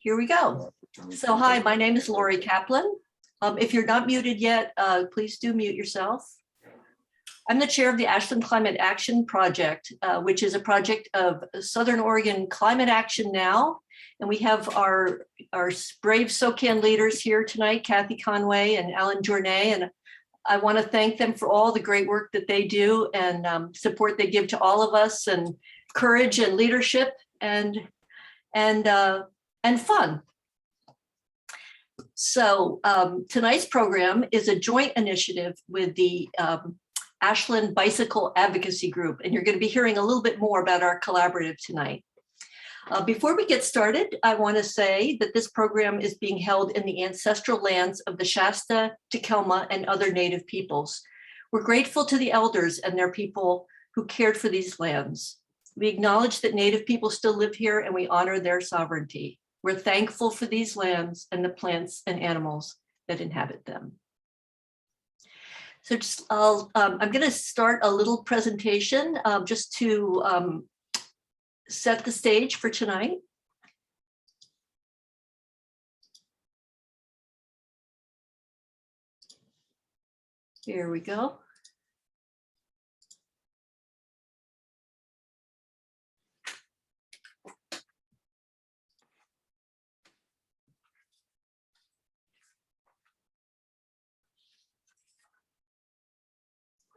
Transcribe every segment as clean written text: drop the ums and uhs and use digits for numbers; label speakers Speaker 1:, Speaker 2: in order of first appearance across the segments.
Speaker 1: Here we go. So hi, my name is Lori Kaplan. If you're not muted yet, please do mute yourself. I'm the chair of the Ashland Climate Action Project, which is a project of Southern Oregon Climate Action Now. And we have our brave SoCan leaders here tonight, Kathy Conway and Alan Journay. And I want to thank them for all the great work that they do and support they give to all of us, and courage and leadership and fun. So tonight's program is a joint initiative with the Ashland Bicycle Advocacy Group, and you're going to be hearing a little bit more about our collaborative tonight. Before we get started, I want to say that this program is being held in the ancestral lands of the Shasta, Takelma, and other Native peoples. We're grateful to the elders and their people who cared for these lands. We acknowledge that Native people still live here, and we honor their sovereignty. We're thankful for these lands and the plants and animals that inhabit them. So I'm going to start a little presentation just to set the stage for tonight. Here we go.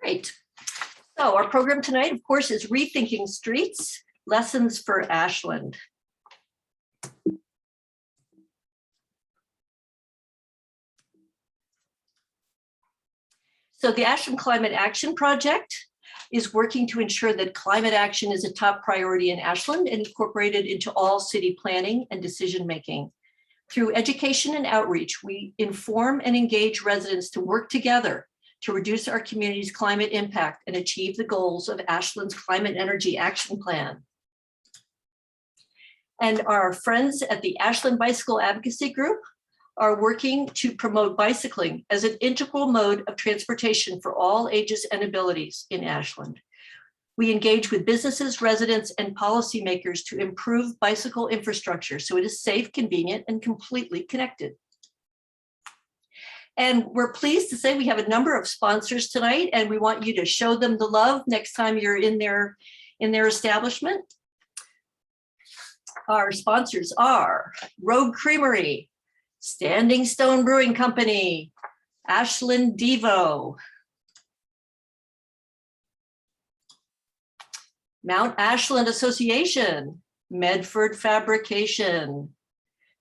Speaker 1: Great. So our program tonight, of course, is Rethinking Streets, Lessons for Ashland. So the Ashland Climate Action Project is working to ensure that climate action is a top priority in Ashland and incorporated into all city planning and decision-making. Through education and outreach, we inform and engage residents to work together to reduce our community's climate impact and achieve the goals of Ashland's Climate Energy Action Plan. And our friends at the Ashland Bicycle Advocacy Group are working to promote bicycling as an integral mode of transportation for all ages and abilities in Ashland. We engage with businesses, residents, and policymakers to improve bicycle infrastructure so it is safe, convenient, and completely connected. And we're pleased to say we have a number of sponsors tonight, and we want you to show them the love next time you're in their establishment. Our sponsors are Rogue Creamery, Standing Stone Brewing Company, Ashland Devo, Mount Ashland Association, Medford Fabrication,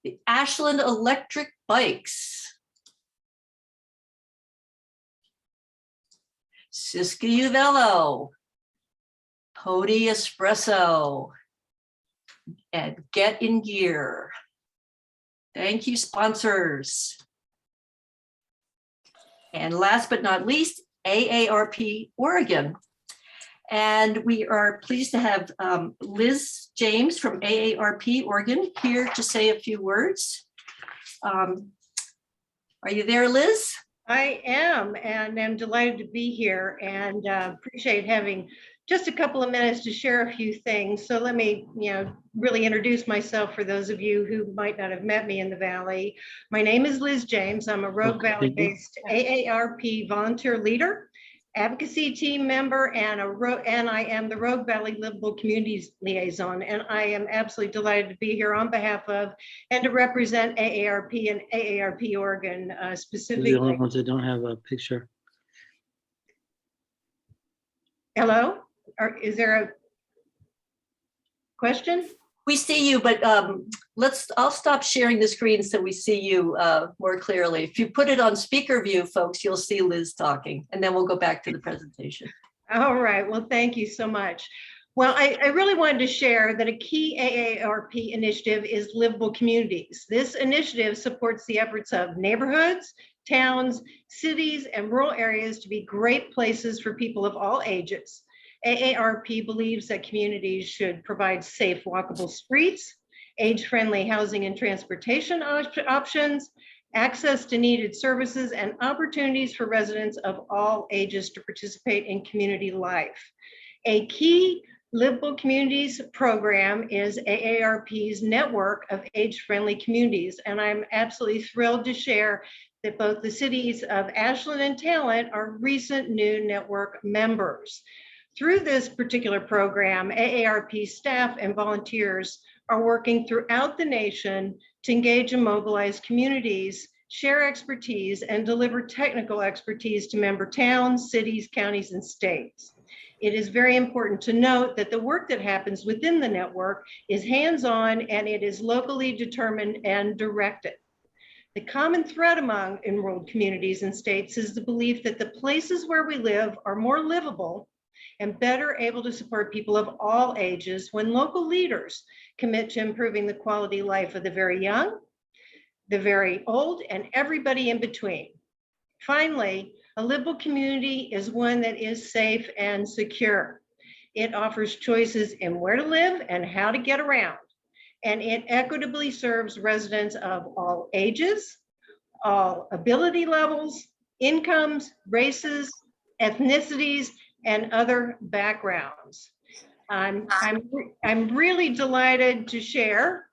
Speaker 1: the Ashland Electric Bikes, Siskiyou Velo, Podi Espresso, and Get in Gear. Thank you, sponsors. And last but not least, AARP Oregon. And we are pleased to have Liz James from AARP Oregon here to say a few words. Are you there, Liz?
Speaker 2: I am, and I'm delighted to be here, and appreciate having just a couple of minutes to share a few things. So let me, really introduce myself for those of you who might not have met me in the Valley. My name is Liz James. I'm a Rogue Valley-based AARP volunteer leader, advocacy team member, and I am the Rogue Valley Livable Communities Liaison. And I am absolutely delighted to be here on behalf of and to represent AARP and AARP Oregon specifically.
Speaker 3: The only ones that don't have a picture.
Speaker 2: Hello, is there a question?
Speaker 1: We see you, but I'll stop sharing the screen so we see you more clearly. If you put it on speaker view, folks, you'll see Liz talking, and then we'll go back to the presentation.
Speaker 2: All right, well, thank you so much. Well, I really wanted to share that a key AARP initiative is livable communities. This initiative supports the efforts of neighborhoods, towns, cities, and rural areas to be great places for people of all ages. AARP believes that communities should provide safe, walkable streets, age-friendly housing and transportation options, access to needed services, and opportunities for residents of all ages to participate in community life. A key Livable Communities program is AARP's network of age-friendly communities, and I'm absolutely thrilled to share that both the cities of Ashland and Talent are recent new network members. Through this particular program, AARP staff and volunteers are working throughout the nation to engage and mobilize communities, share expertise, and deliver technical expertise to member towns, cities, counties, and states. It is very important to note that the work that happens within the network is hands-on and it is locally determined and directed. The common thread among enrolled communities and states is the belief that the places where we live are more livable and better able to support people of all ages when local leaders commit to improving the quality of life of the very young, the very old, and everybody in between. Finally, a livable community is one that is safe and secure. It offers choices in where to live and how to get around. And it equitably serves residents of all ages, all ability levels, incomes, races, ethnicities, and other backgrounds. I'm really delighted to share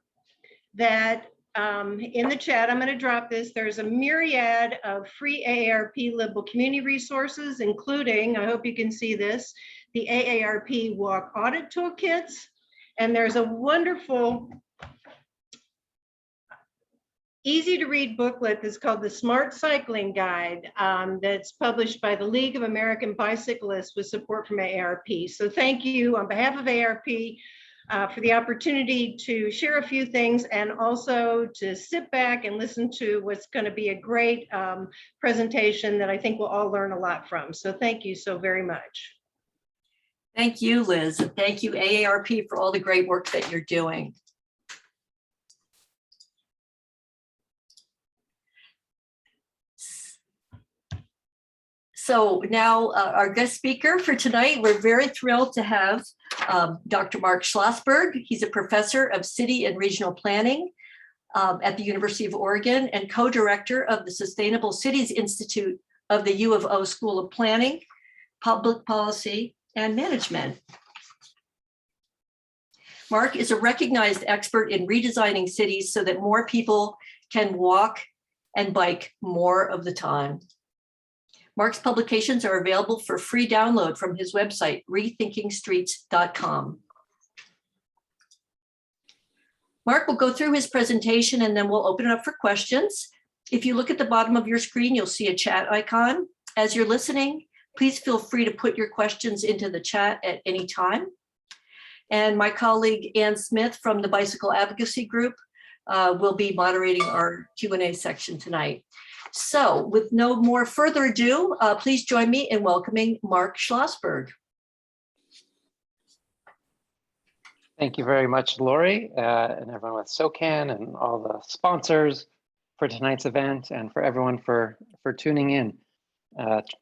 Speaker 2: that in the chat, I'm going to drop this. There's a myriad of free AARP livable community resources, including, I hope you can see this, the AARP Walk Audit Toolkits. And there's a wonderful, easy to read booklet that's called the Smart Cycling Guide that's published by the League of American Bicyclists with support from AARP. So thank you on behalf of AARP for the opportunity to share a few things and also to sit back and listen to what's going to be a great presentation that I think we'll all learn a lot from. So thank you so very much.
Speaker 1: Thank you, Liz. Thank you, AARP, for all the great work that you're doing. So now our guest speaker for tonight, we're very thrilled to have Dr. Mark Schlossberg. He's a professor of city and regional planning at the University of Oregon and co-director of the Sustainable Cities Institute of the U of O School of Planning, Public Policy, and Management. Mark is a recognized expert in redesigning cities so that more people can walk and bike more of the time. Mark's publications are available for free download from his website, rethinkingstreets.com. Mark will go through his presentation and then we'll open it up for questions. If you look at the bottom of your screen, you'll see a chat icon. As you're listening, please feel free to put your questions into the chat at any time. And my colleague, Ann Smith from the Bicycle Advocacy Group will be moderating our Q&A section tonight. So with no more further ado, please join me in welcoming Mark Schlossberg.
Speaker 4: Thank you very much, Lori, and everyone with SOCAN and all the sponsors for tonight's event and for everyone for tuning in.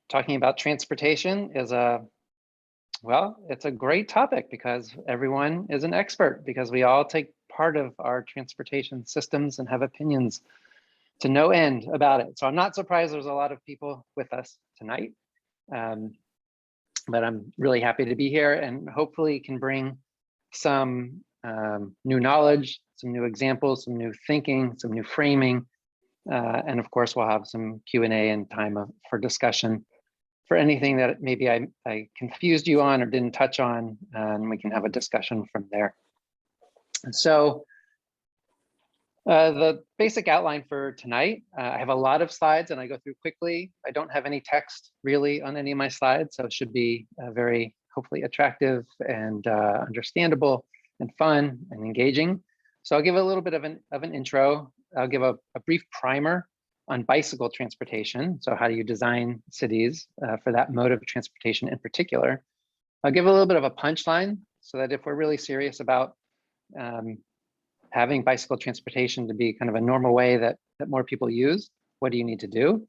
Speaker 4: Talking about transportation is it's a great topic because everyone is an expert because we all take part of our transportation systems and have opinions to no end about it. So I'm not surprised there's a lot of people with us tonight, but I'm really happy to be here and hopefully can bring some new knowledge, some new examples, some new thinking, some new framing, and of course we'll have some Q&A and time for discussion for anything that maybe I confused you on or didn't touch on, and we can have a discussion from there. So the basic outline for tonight, I have a lot of slides and I go through quickly. I don't have any text really on any of my slides, so it should be very hopefully attractive and understandable and fun and engaging. So I'll give a little bit of an intro. I'll give a brief primer on bicycle transportation. So how do you design cities for that mode of transportation in particular? I'll give a little bit of a punchline so that if we're really serious about having bicycle transportation to be kind of a normal way that more people use, what do you need to do?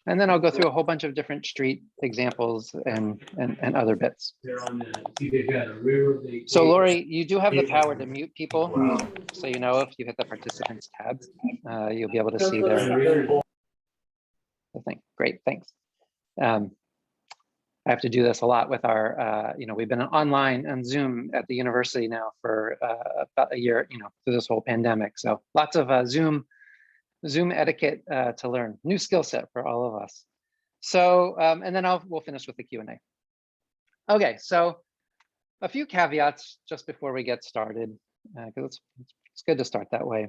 Speaker 4: And then I'll go through a whole bunch of different street examples and other bits. So Lori, you do have the power to mute people. So you know, if you hit the participants tab, you'll be able to see their thing. Great, thanks. I have to do this a lot with our, we've been online on Zoom at the university now for about a year, through this whole pandemic. So lots of Zoom etiquette to learn, new skill set for all of us. So, and then we'll finish with the Q&A. Okay, so a few caveats just before we get started, because it's good to start that way.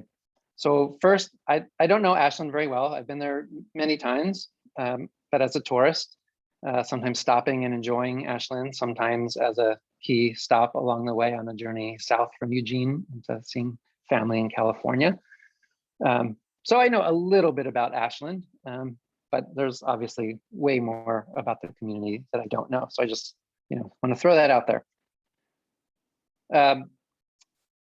Speaker 4: So first, I don't know Ashland very well. I've been there many times, but as a tourist, sometimes stopping and enjoying Ashland, sometimes as a key stop along the way on a journey south from Eugene into seeing family in California. So I know a little bit about Ashland, but there's obviously way more about the community that I don't know. So I just, want to throw that out there.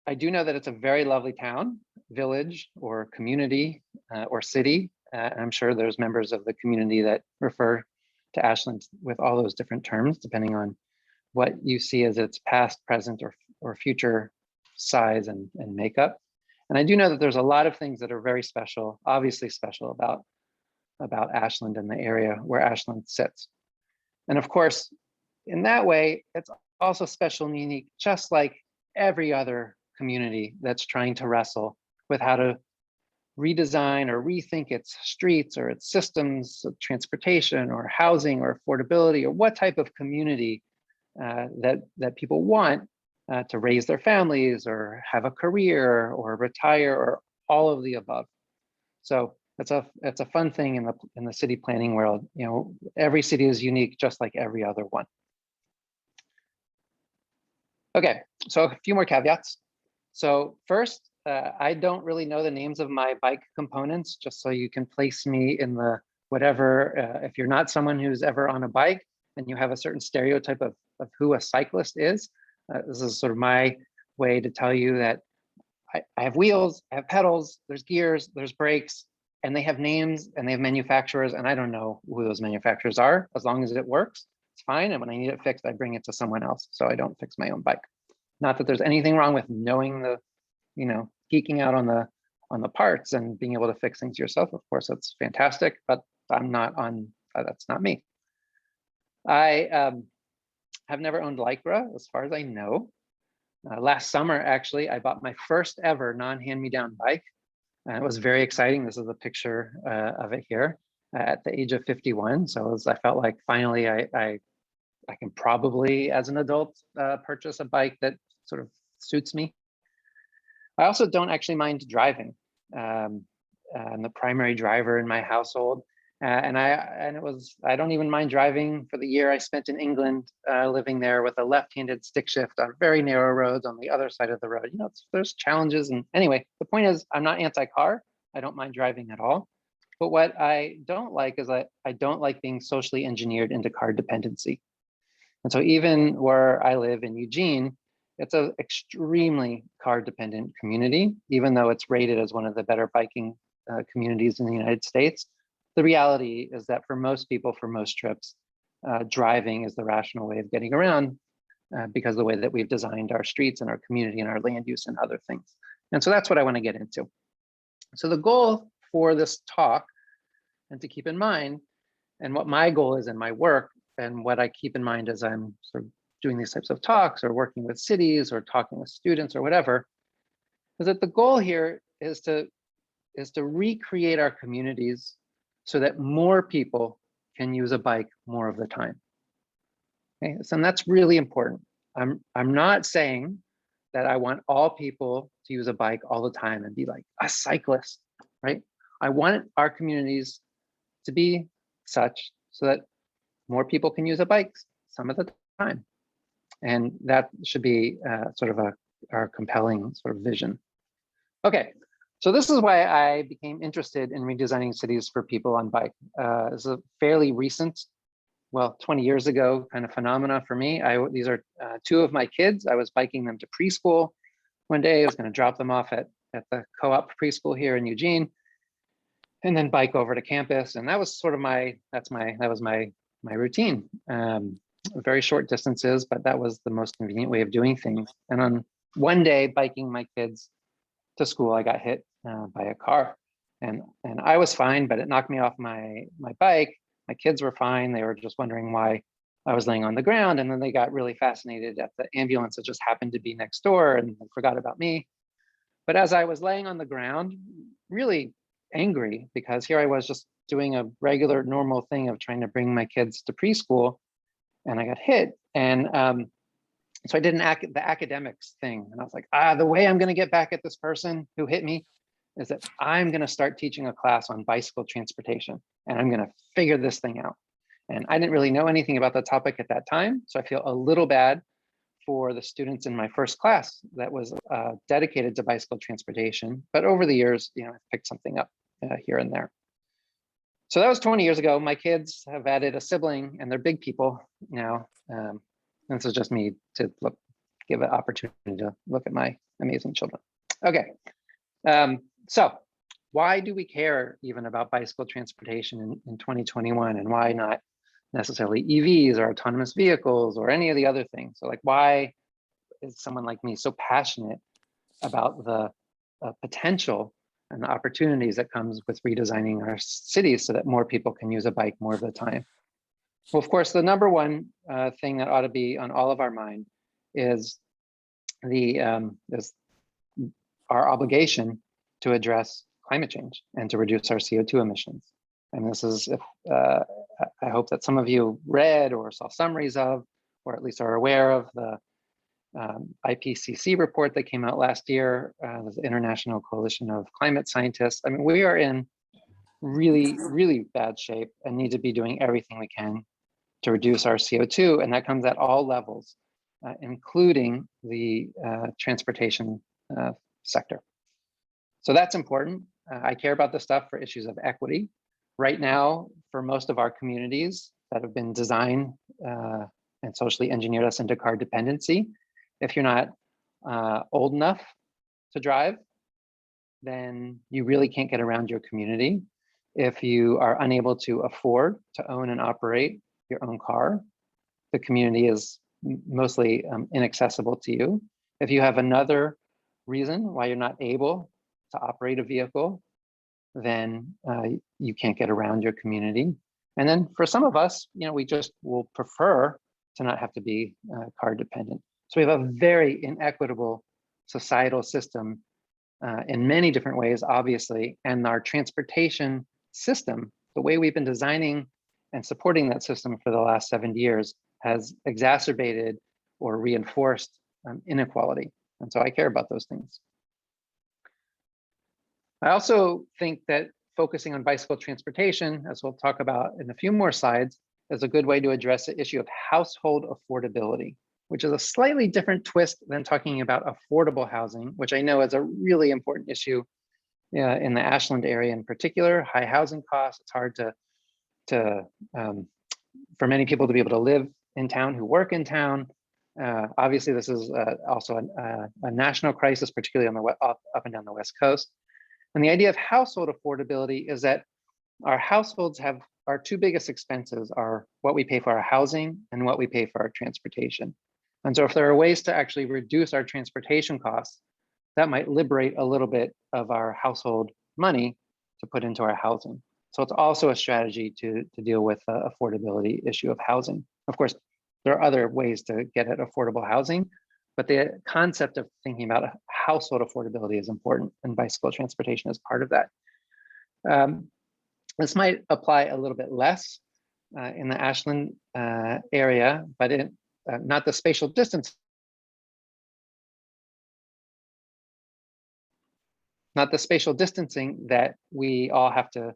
Speaker 4: I do know that it's a very lovely town, village, or community, or city. I'm sure there's members of the community that refer to Ashland with all those different terms, depending on what you see as its past, present, or future size and makeup. And I do know that there's a lot of things that are very special, obviously special about Ashland and the area where Ashland sits. And of course, in that way, it's also special and unique, just like every other community that's trying to wrestle with how to redesign or rethink its streets or its systems of transportation or housing or affordability, or what type of community that people want to raise their families or have a career or retire, or all of the above. So it's a fun thing in the city planning world. Every city is unique, just like every other one. Okay, so a few more caveats. So first, I don't really know the names of my bike components, just so you can place me in the whatever, if you're not someone who's ever on a bike and you have a certain stereotype of who a cyclist is, this is sort of my way to tell you that I have wheels, I have pedals, there's gears, there's brakes, and they have names and they have manufacturers, and I don't know who those manufacturers are. As long as it works, it's fine. And when I need it fixed, I bring it to someone else. So I don't fix my own bike. Not that there's anything wrong with knowing the, geeking out on the parts and being able to fix things yourself. Of course, that's fantastic, but I'm not on, that's not me. I have never owned Lycra, as far as I know. Last summer, actually, I bought my first ever non-hand-me-down bike. And it was very exciting. This is a picture of it here at the age of 51. So I felt like finally I can probably, as an adult, purchase a bike that sort of suits me. I also don't actually mind driving. I'm the primary driver in my household. I don't even mind driving for the year I spent in England, living there with a left-handed stick shift on very narrow roads on the other side of the road. There's challenges. And anyway, the point is, I'm not anti-car. I don't mind driving at all. But what I don't like is I don't like being socially engineered into car dependency. And so even where I live in Eugene, it's an extremely car dependent community, even though it's rated as one of the better biking communities in the United States. The reality is that for most people, for most trips, driving is the rational way of getting around because of the way that we've designed our streets and our community and our land use and other things. And so that's what I want to get into. So the goal for this talk, and to keep in mind, and what my goal is in my work, and what I keep in mind as I'm sort of doing these types of talks or working with cities or talking with students or whatever, is that the goal here is to recreate our communities so that more people can use a bike more of the time. Okay, so that's really important. I'm not saying that I want all people to use a bike all the time and be like a cyclist, right? I want our communities to be such so that more people can use a bike some of the time. And that should be sort of our compelling sort of vision. Okay, so this is why I became interested in redesigning cities for people on bike. This is a fairly recent, well, 20 years ago kind of phenomena for me. These are two of my kids. I was biking them to preschool one day. I was going to drop them off at the co-op preschool here in Eugene, and then bike over to campus. And that was sort of my routine. Very short distances, but that was the most convenient way of doing things. And on one day, biking my kids to school, I got hit by a car, and I was fine, but it knocked me off my bike. My kids were fine. They were just wondering why I was laying on the ground, and then they got really fascinated at the ambulance that just happened to be next door and forgot about me. But as I was laying on the ground, really angry, because here I was just doing a regular normal thing of trying to bring my kids to preschool, and I got hit. And so I did the academics thing. And I was like, the way I'm going to get back at this person who hit me is that I'm going to start teaching a class on bicycle transportation, and I'm going to figure this thing out. And I didn't really know anything about the topic at that time. So I feel a little bad for the students in my first class that was dedicated to bicycle transportation. But over the years, I picked something up here and there. So that was 20 years ago. My kids have added a sibling, and they're big people now. This is just me to give an opportunity to look at my amazing children. Okay, so why do we care even about bicycle transportation in 2021, and why not necessarily EVs or autonomous vehicles or any of the other things? So like, why is someone like me so passionate about the potential and the opportunities that comes with redesigning our cities so that more people can use a bike more of the time? Well, of course, the number one thing that ought to be on all of our mind is is our obligation to address climate change and to reduce our CO2 emissions. And this is, I hope that some of you read or saw summaries of, or at least are aware of the IPCC report that came out last year, the International Coalition of Climate Scientists. I mean, we are in really, really bad shape and need to be doing everything we can to reduce our CO2, and that comes at all levels, including the transportation sector. So that's important. I care about this stuff for issues of equity. Right now, for most of our communities that have been designed and socially engineered us into car dependency, if you're not old enough to drive, then you really can't get around your community. If you are unable to afford to own and operate your own car, the community is mostly inaccessible to you. If you have another reason why you're not able to operate a vehicle, then you can't get around your community. And then for some of us, we just will prefer to not have to be car dependent. So we have a very inequitable societal system in many different ways, obviously, and our transportation system, the way we've been designing and supporting that system for the last 70 years has exacerbated or reinforced inequality. And so I care about those things. I also think that focusing on bicycle transportation, as we'll talk about in a few more slides, is a good way to address the issue of household affordability, which is a slightly different twist than talking about affordable housing, which I know is a really important issue in the Ashland area in particular. High housing costs. It's hard for many people to be able to live in town who work in town. Obviously, this is also a national crisis, particularly on the up and down the West Coast. And the idea of household affordability is that our households have our two biggest expenses are what we pay for our housing and what we pay for our transportation. And so if there are ways to actually reduce our transportation costs, that might liberate a little bit of our household money to put into our housing. So it's also a strategy to deal with the affordability issue of housing. Of course, there are other ways to get at affordable housing, but the concept of thinking about household affordability is important, and bicycle transportation is part of that. This might apply a little bit less in the Ashland area, but not the spatial distance. Not the spatial distancing that we all have to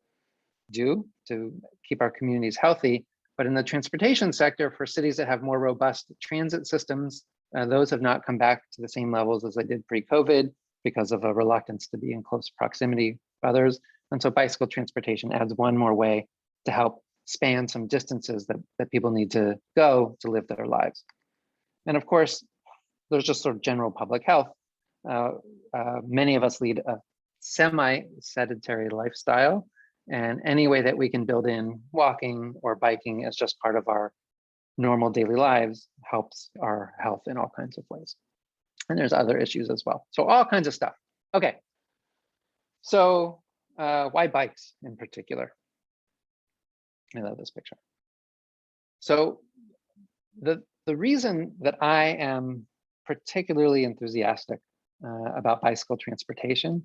Speaker 4: do to keep our communities healthy, but in the transportation sector, for cities that have more robust transit systems, those have not come back to the same levels as they did pre-COVID because of a reluctance to be in close proximity with others. And so bicycle transportation adds one more way to help span some distances that people need to go to live their lives. And of course, there's just sort of general public health. Many of us lead a semi-sedentary lifestyle, and any way that we can build in walking or biking as just part of our normal daily lives helps our health in all kinds of ways. And there's other issues as well. So all kinds of stuff. Okay, so why bikes in particular? I love this picture. So the reason that I am particularly enthusiastic about bicycle transportation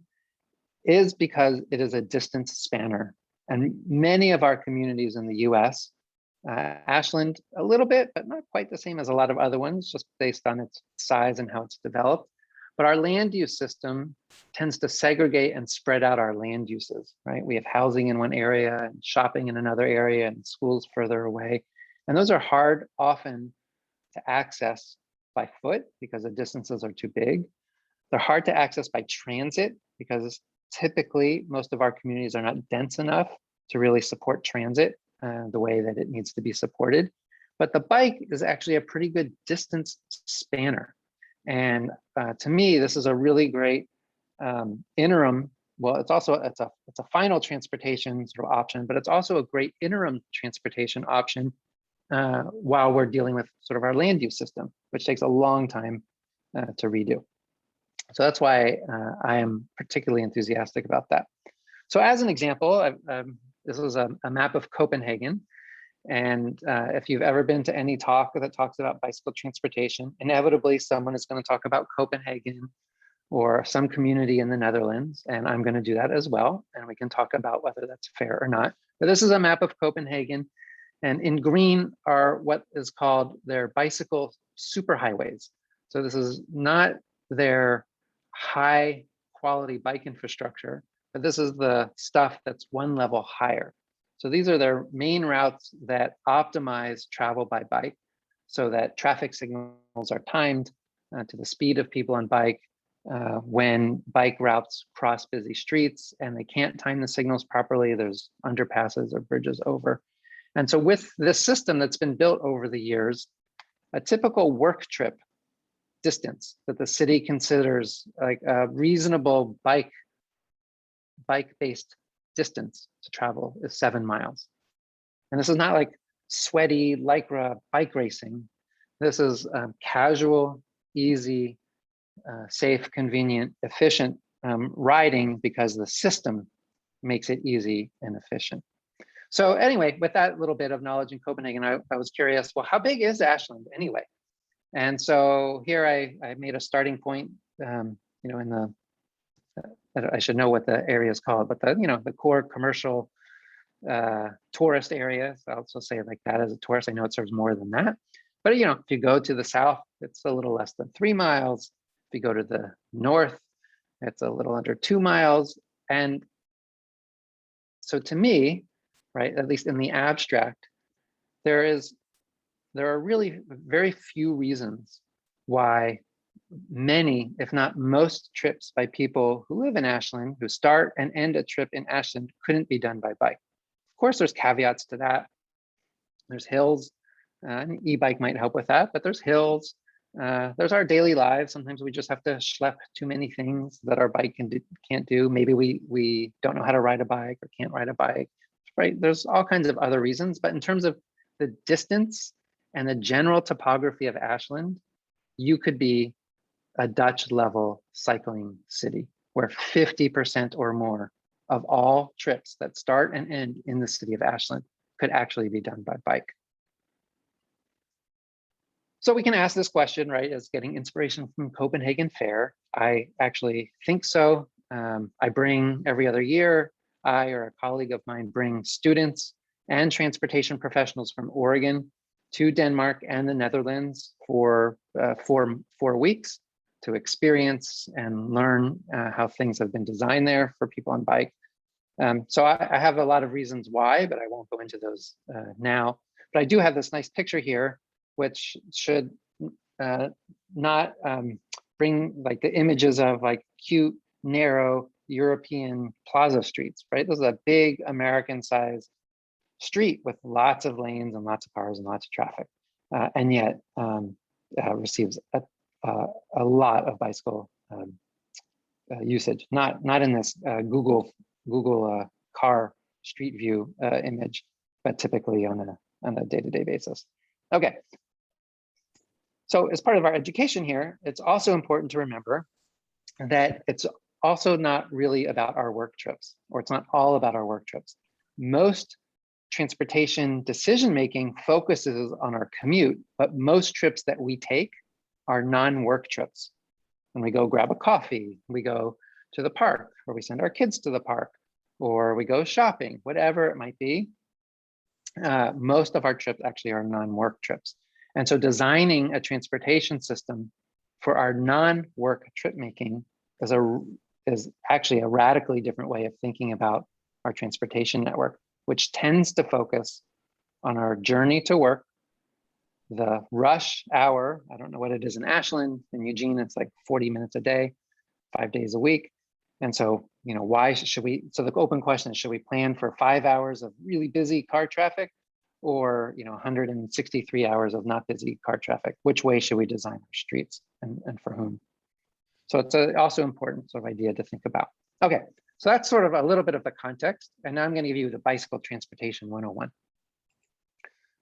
Speaker 4: is because it is a distance spanner. And many of our communities in the US, Ashland a little bit, but not quite the same as a lot of other ones, just based on its size and how it's developed. But our land use system tends to segregate and spread out our land uses, right? We have housing in one area and shopping in another area and schools further away. And those are hard often to access by foot because the distances are too big. They're hard to access by transit because typically most of our communities are not dense enough to really support transit the way that it needs to be supported. But the bike is actually a pretty good distance spanner. And to me, this is a really great interim. Well, it's a final transportation sort of option, but it's also a great interim transportation option while we're dealing with sort of our land use system, which takes a long time to redo. So that's why I am particularly enthusiastic about that. So as an example, this is a map of Copenhagen. And if you've ever been to any talk that talks about bicycle transportation, inevitably someone is going to talk about Copenhagen or some community in the Netherlands. And I'm going to do that as well. And we can talk about whether that's fair or not. But this is a map of Copenhagen. And in green are what is called their bicycle superhighways. So this is not their high quality bike infrastructure, but this is the stuff that's one level higher. So these are their main routes that optimize travel by bike so that traffic signals are timed to the speed of people on bike when bike routes cross busy streets and they can't time the signals properly, there's underpasses or bridges over. And so with this system that's been built over the years, a typical work trip distance that the city considers like a reasonable bike-based distance to travel is 7 miles. And this is not like sweaty Lycra bike racing. This is casual, easy, safe, convenient, efficient riding because the system makes it easy and efficient. So anyway, with that little bit of knowledge in Copenhagen, I was curious, well, how big is Ashland anyway? And so here I made a starting point, in the, I should know what the area is called, but the core commercial tourist areas. I'll also say it like that as a tourist. I know it serves more than that. But if you go to the south, it's a little less than 3 miles. If you go to the north, it's a little under 2 miles. And so to me, right, at least in the abstract, there are really very few reasons why many, if not most, trips by people who live in Ashland, who start and end a trip in Ashland, couldn't be done by bike. Of course, there's caveats to that. There's hills. An e-bike might help with that, but there's hills. There's our daily lives. Sometimes we just have to schlep too many things that our bike can't do. Maybe we don't know how to ride a bike or can't ride a bike, right? There's all kinds of other reasons, but in terms of the distance and the general topography of Ashland, you could be a Dutch level cycling city where 50% or more of all trips that start and end in the city of Ashland could actually be done by bike. So we can ask this question, right? Is getting inspiration from Copenhagen fair? I actually think so. I bring every other year, I or a colleague of mine bring students and transportation professionals from Oregon to Denmark and the Netherlands for 4 weeks to experience and learn how things have been designed there for people on bike. So I have a lot of reasons why, but I won't go into those now. But I do have this nice picture here, which should not bring like the images of like cute, narrow European plaza streets, right? This is a big American-sized street with lots of lanes and lots of cars and lots of traffic, and yet receives a lot of bicycle usage. Not in this Google car street view image, but typically on a day-to-day basis. Okay. So as part of our education here, it's also important to remember that it's also not really about our work trips, or it's not all about our work trips. Most transportation decision-making focuses on our commute, but most trips that we take are non-work trips. When we go grab a coffee, we go to the park, or we send our kids to the park, or we go shopping, whatever it might be. Most of our trips actually are non-work trips. And so designing a transportation system for our non-work trip making is actually a radically different way of thinking about our transportation network, which tends to focus on our journey to work, the rush hour. I don't know what it is in Ashland. In Eugene, it's like 40 minutes a day, 5 days a week. And so, why should we, so the open question is, should we plan for 5 hours of really busy car traffic or, 163 hours of not busy car traffic? Which way should we design our streets and for whom? So it's also important sort of idea to think about. Okay, so that's sort of a little bit of the context. And now I'm going to give you the bicycle transportation 101.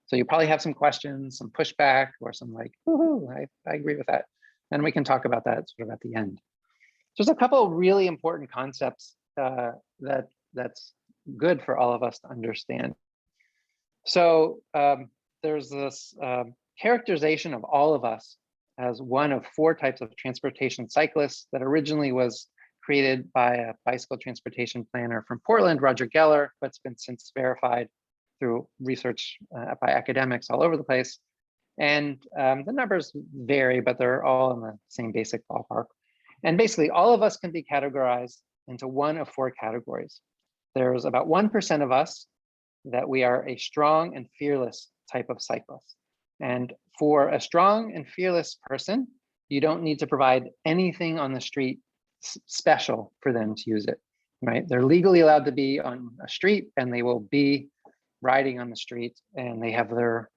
Speaker 4: So you probably have some questions, some pushback, or some like, woohoo, I agree with that. And we can talk about that sort of at the end. There's a couple of really important concepts that's good for all of us to understand. So there's this characterization of all of us as one of 4 types of transportation cyclists that originally was created by a bicycle transportation planner from Portland, Roger Geller, but it's been since verified through research by academics all over the place. And the numbers vary, but they're all in the same basic ballpark. And basically all of us can be categorized into one of 4 categories. There's about 1% of us that we are a strong and fearless type of cyclist. And for a strong and fearless person, you don't need to provide anything on the street special for them to use it, right? They're legally allowed to be on a street and they will be riding on the street, and they have their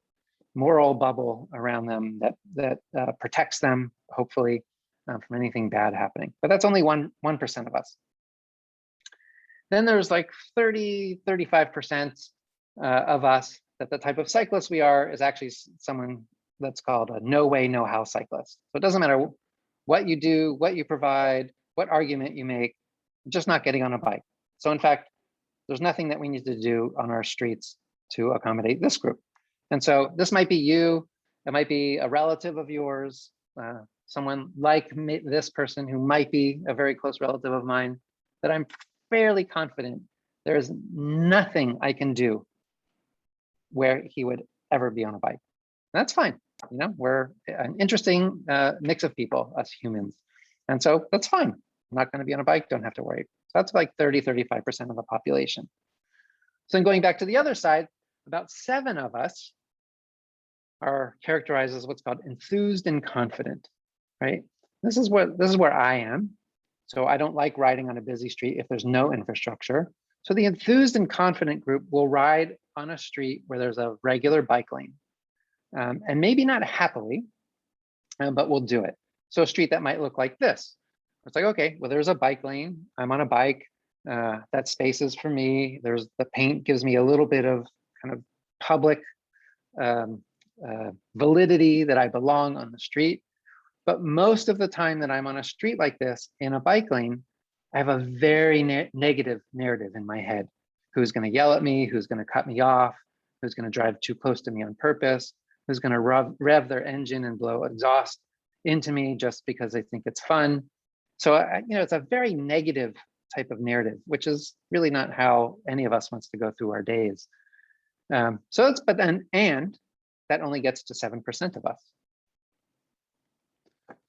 Speaker 4: moral bubble around them that protects them, hopefully, from anything bad happening. But that's only 1% of us. Then there's like 35% of us that the type of cyclist we are is actually someone that's called a no way, no how cyclist. So it doesn't matter what you do, what you provide, what argument you make, just not getting on a bike. So in fact, there's nothing that we need to do on our streets to accommodate this group. And so this might be you, it might be a relative of yours, someone like me, this person who might be a very close relative of mine, that I'm fairly confident there is nothing I can do where he would ever be on a bike. That's fine. We're an interesting mix of people, us humans. And so that's fine. I'm not going to be on a bike, don't have to worry. So that's like 35% of the population. So then going back to the other side, about 7 of us are characterized as what's called enthused and confident, right? This is where I am. So I don't like riding on a busy street if there's no infrastructure. So the enthused and confident group will ride on a street where there's a regular bike lane, and maybe not happily, but we'll do it. So a street that might look like this. It's like, okay, well, there's a bike lane. I'm on a bike. That space is for me. There's the paint gives me a little bit of kind of public validity that I belong on the street. But most of the time that I'm on a street like this in a bike lane, I have a very negative narrative in my head. Who's going to yell at me? Who's going to cut me off? Who's going to drive too close to me on purpose? Who's going to rev their engine and blow exhaust into me just because they think it's fun? So, it's a very negative type of narrative, which is really not how any of us wants to go through our days. And that only gets to 7% of us.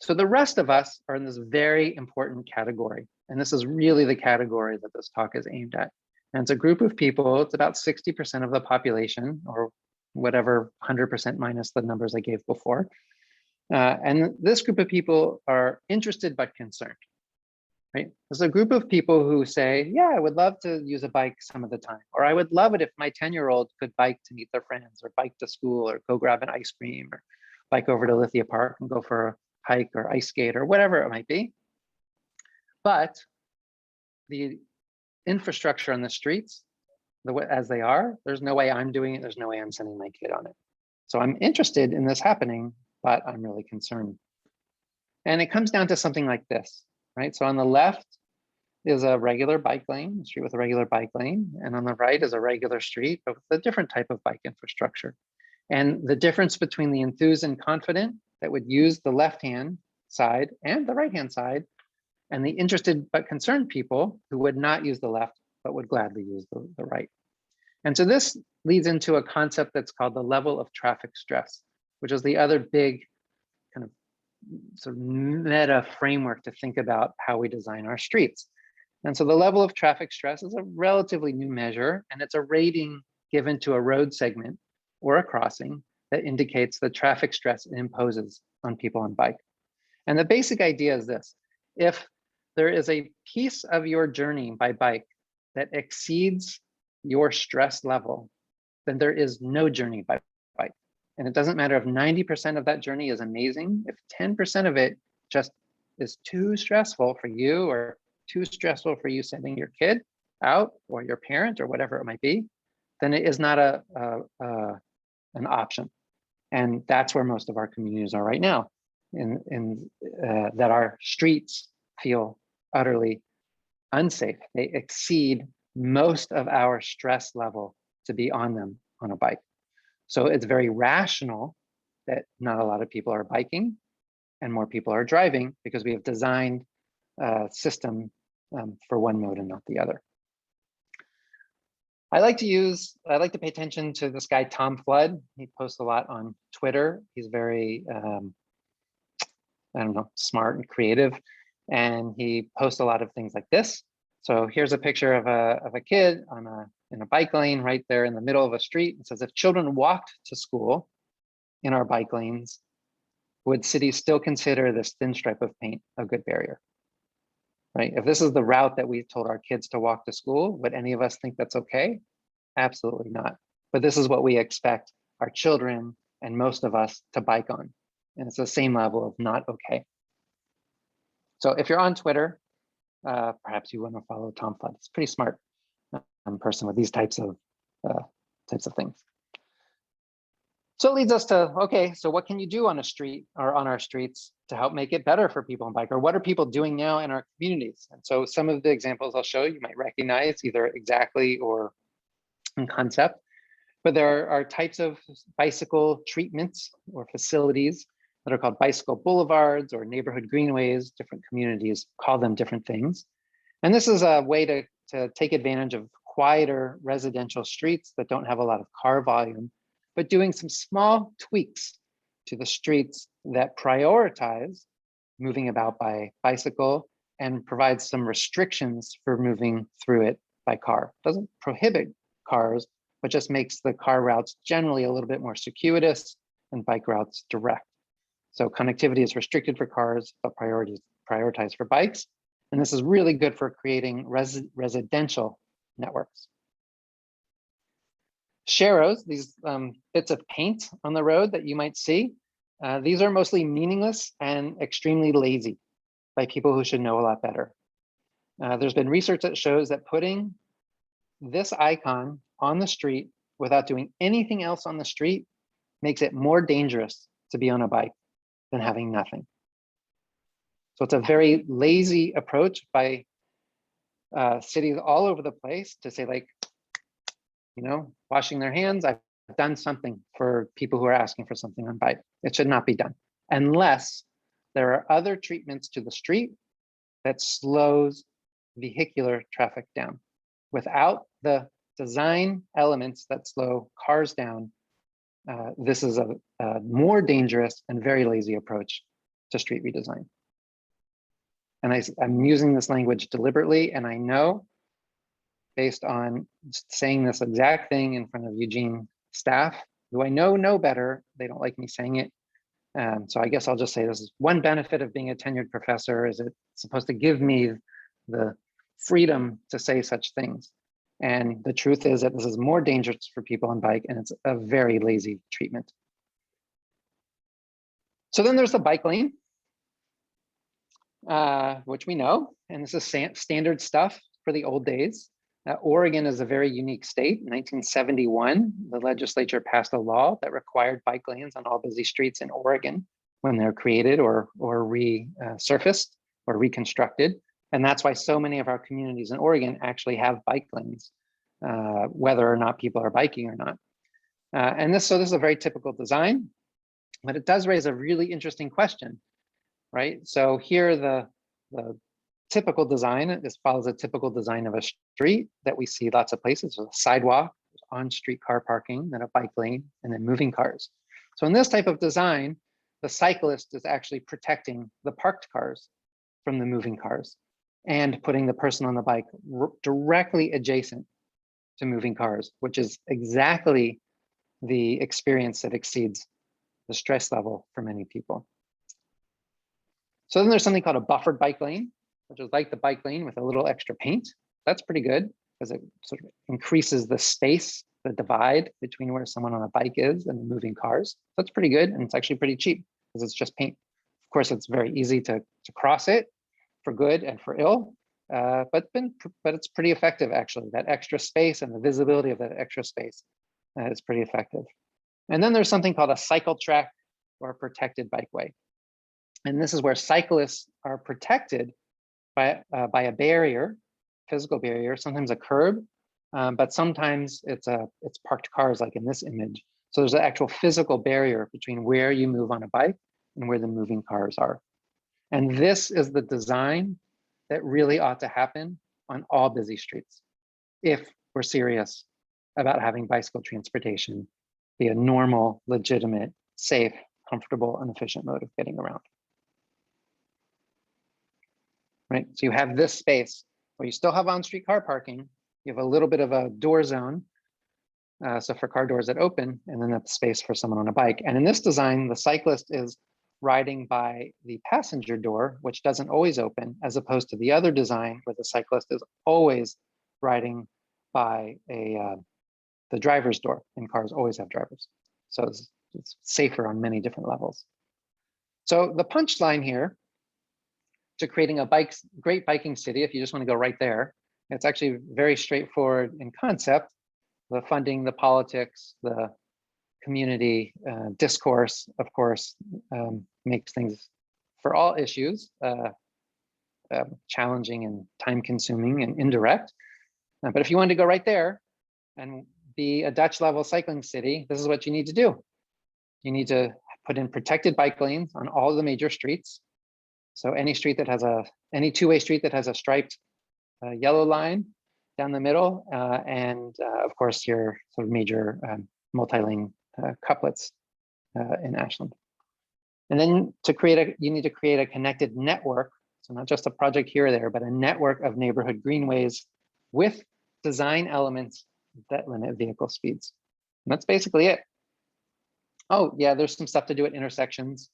Speaker 4: So the rest of us are in this very important category. And this is really the category that this talk is aimed at. And it's a group of people, it's about 60% of the population, or whatever, 100% minus the numbers I gave before. And this group of people are interested but concerned, right? There's a group of people who say, yeah, I would love to use a bike some of the time, or I would love it if my 10-year-old could bike to meet their friends, or bike to school, or go grab an ice cream, or bike over to Lithia Park and go for a hike or ice skate or whatever it might be. But the infrastructure on the streets, as they are, there's no way I'm doing it. There's no way I'm sending my kid on it. So I'm interested in this happening, but I'm really concerned. And it comes down to something like this, right? So on the left is a regular bike lane, a street with a regular bike lane, and on the right is a regular street, but with a different type of bike infrastructure. And the difference between the enthused and confident that would use the left-hand side and the right-hand side, and the interested but concerned people who would not use the left, but would gladly use the right. And so this leads into a concept that's called the level of traffic stress, which is the other big kind of sort of meta framework to think about how we design our streets. And so the level of traffic stress is a relatively new measure, and it's a rating given to a road segment or a crossing that indicates the traffic stress it imposes on people on bike. And the basic idea is this: if there is a piece of your journey by bike that exceeds your stress level, then there is no journey by bike. And it doesn't matter if 90% of that journey is amazing, if 10% of it just is too stressful for you, or too stressful for you sending your kid out or your parent or whatever it might be, then it is not an option. And that's where most of our communities are right now, that our streets feel utterly unsafe. They exceed most of our stress level to be on them on a bike. So it's very rational that not a lot of people are biking and more people are driving, because we have designed a system for one mode and not the other. I like to pay attention to this guy, Tom Flood. He posts a lot on Twitter. He's very, I don't know, smart and creative. And he posts a lot of things like this. So here's a picture of a kid in a bike lane right there in the middle of a street. It says, if children walked to school in our bike lanes, would cities still consider this thin stripe of paint a good barrier? Right? If this is the route that we told our kids to walk to school, would any of us think that's okay? Absolutely not. But this is what we expect our children and most of us to bike on. And it's the same level of not okay. So if you're on Twitter, perhaps you want to follow Tom Flood. He's a pretty smart person with these types of things. So it leads us to, okay, so what can you do on a street or on our streets to help make it better for people on bike? Or what are people doing now in our communities? And so some of the examples I'll show you might recognize either exactly or in concept, but there are types of bicycle treatments or facilities that are called bicycle boulevards or neighborhood greenways. Different communities call them different things. And this is a way to take advantage of quieter residential streets that don't have a lot of car volume, but doing some small tweaks to the streets that prioritize moving about by bicycle and provides some restrictions for moving through it by car. Doesn't prohibit cars, but just makes the car routes generally a little bit more circuitous and bike routes direct. So connectivity is restricted for cars, but prioritized for bikes. And this is really good for creating residential networks. Sharrows, these bits of paint on the road that you might see, these are mostly meaningless and extremely lazy by people who should know a lot better. There's been research that shows that putting this icon on the street without doing anything else on the street makes it more dangerous to be on a bike than having nothing. So it's a very lazy approach by cities all over the place to say, like, you know, washing their hands, I've done something for people who are asking for something on bike. It should not be done unless there are other treatments to the street that slows vehicular traffic down. Without the design elements that slow cars down, this is a more dangerous and very lazy approach to street redesign. And I'm using this language deliberately, and I know, based on saying this exact thing in front of Eugene staff, who I know better, they don't like me saying it. So I guess I'll just say this is one benefit of being a tenured professor, is it's supposed to give me the freedom to say such things. And the truth is that this is more dangerous for people on bike, and it's a very lazy treatment. So then there's the bike lane, which we know, and this is standard stuff for the old days. Oregon is a very unique state. In 1971, the legislature passed a law that required bike lanes on all busy streets in Oregon when they're created or resurfaced or reconstructed And that's why so many of our communities in Oregon actually have bike lanes, whether or not people are biking or not. And this is a very typical design, but it does raise a really interesting question, right? So here the typical design follows a typical design of a street that we see lots of places. There's a sidewalk, on-street car parking, then a bike lane, and then moving cars. So in this type of design, the cyclist is actually protecting the parked cars from the moving cars and putting the person on the bike directly adjacent to moving cars, which is exactly the experience that exceeds the stress level for many people. So then there's something called a buffered bike lane, which is like the bike lane with a little extra paint. That's pretty good because it sort of increases the space, the divide between where someone on a bike is and the moving cars. That's pretty good, and it's actually pretty cheap because it's just paint. Of course, it's very easy to cross it for good and for ill, but it's pretty effective actually. That extra space and the visibility of that extra space is pretty effective. And then there's something called a cycle track or a protected bikeway. And this is where cyclists are protected by a barrier, physical barrier, sometimes a curb, but sometimes it's parked cars like in this image. So there's an actual physical barrier between where you move on a bike and where the moving cars are. And this is the design that really ought to happen on all busy streets if we're serious about having bicycle transportation be a normal, legitimate, safe, comfortable, and efficient mode of getting around. Right, so you have this space where you still have on-street car parking. You have a little bit of a door zone, so for car doors that open, and then that's space for someone on a bike. And in this design, the cyclist is riding by the passenger door, which doesn't always open, as opposed to the other design where the cyclist is always riding by the driver's door, and cars always have drivers. So it's safer on many different levels. So the punchline here to creating a great biking city, if you just want to go right there, it's actually very straightforward in concept. The funding, the politics, the community discourse, of course, makes things for all issues challenging and time consuming and indirect. But if you wanted to go right there and be a Dutch level cycling city, this is what you need to do. You need to put in protected bike lanes on all the major streets. So any street that has any two-way street that has a striped yellow line down the middle, and of course your sort of major multi-lane couplets in Ashland. And then you need to create a connected network. So not just a project here or there, but a network of neighborhood greenways with design elements that limit vehicle speeds. And that's basically it. Oh yeah, there's some stuff to do at intersections,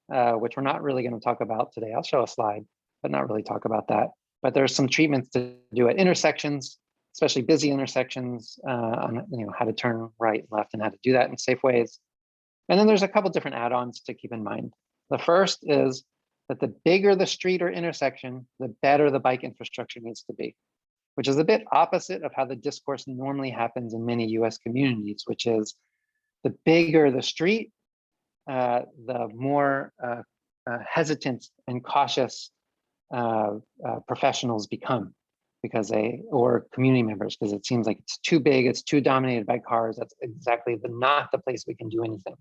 Speaker 4: which we're not really going to talk about today. I'll show a slide, but not really talk about that. But there's some treatments to do at intersections, especially busy intersections, on how to turn right and left and how to do that in safe ways. And then there's a couple different add-ons to keep in mind. The first is that the bigger the street or intersection, the better the bike infrastructure needs to be, which is a bit opposite of how the discourse normally happens in many US communities, which is the bigger the street, the more hesitant and cautious professionals become or community members, because it seems like it's too big, it's too dominated by cars. That's exactly not the place we can do anything.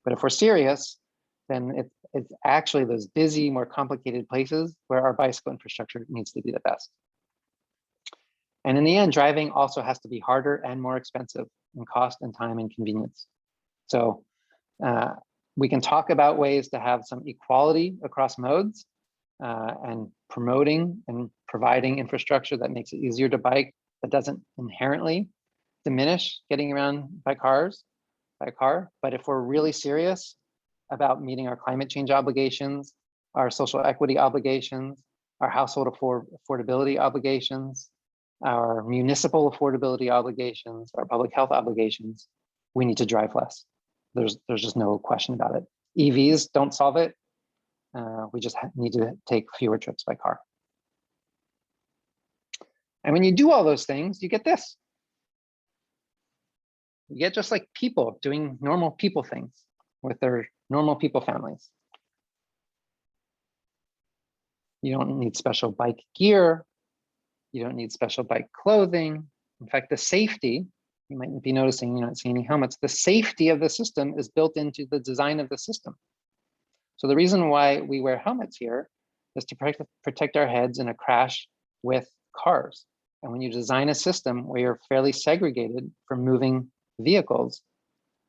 Speaker 4: But if we're serious, then it's actually those busy, more complicated places where our bicycle infrastructure needs to be the best. And in the end, driving also has to be harder and more expensive in cost and time and convenience. So we can talk about ways to have some equality across modes and promoting and providing infrastructure that makes it easier to bike, that doesn't inherently diminish getting around by car. But if we're really serious about meeting our climate change obligations, our social equity obligations, our household affordability obligations, our municipal affordability obligations, our public health obligations, we need to drive less. There's just no question about it. EVs don't solve it. We just need to take fewer trips by car. And when you do all those things, you get this. You get just like people doing normal people things with their normal people families. You don't need special bike gear. You don't need special bike clothing. In fact, the safety, you might be noticing you don't see any helmets. The safety of the system is built into the design of the system. So the reason why we wear helmets here is to protect our heads in a crash with cars. And when you design a system where you're fairly segregated from moving vehicles,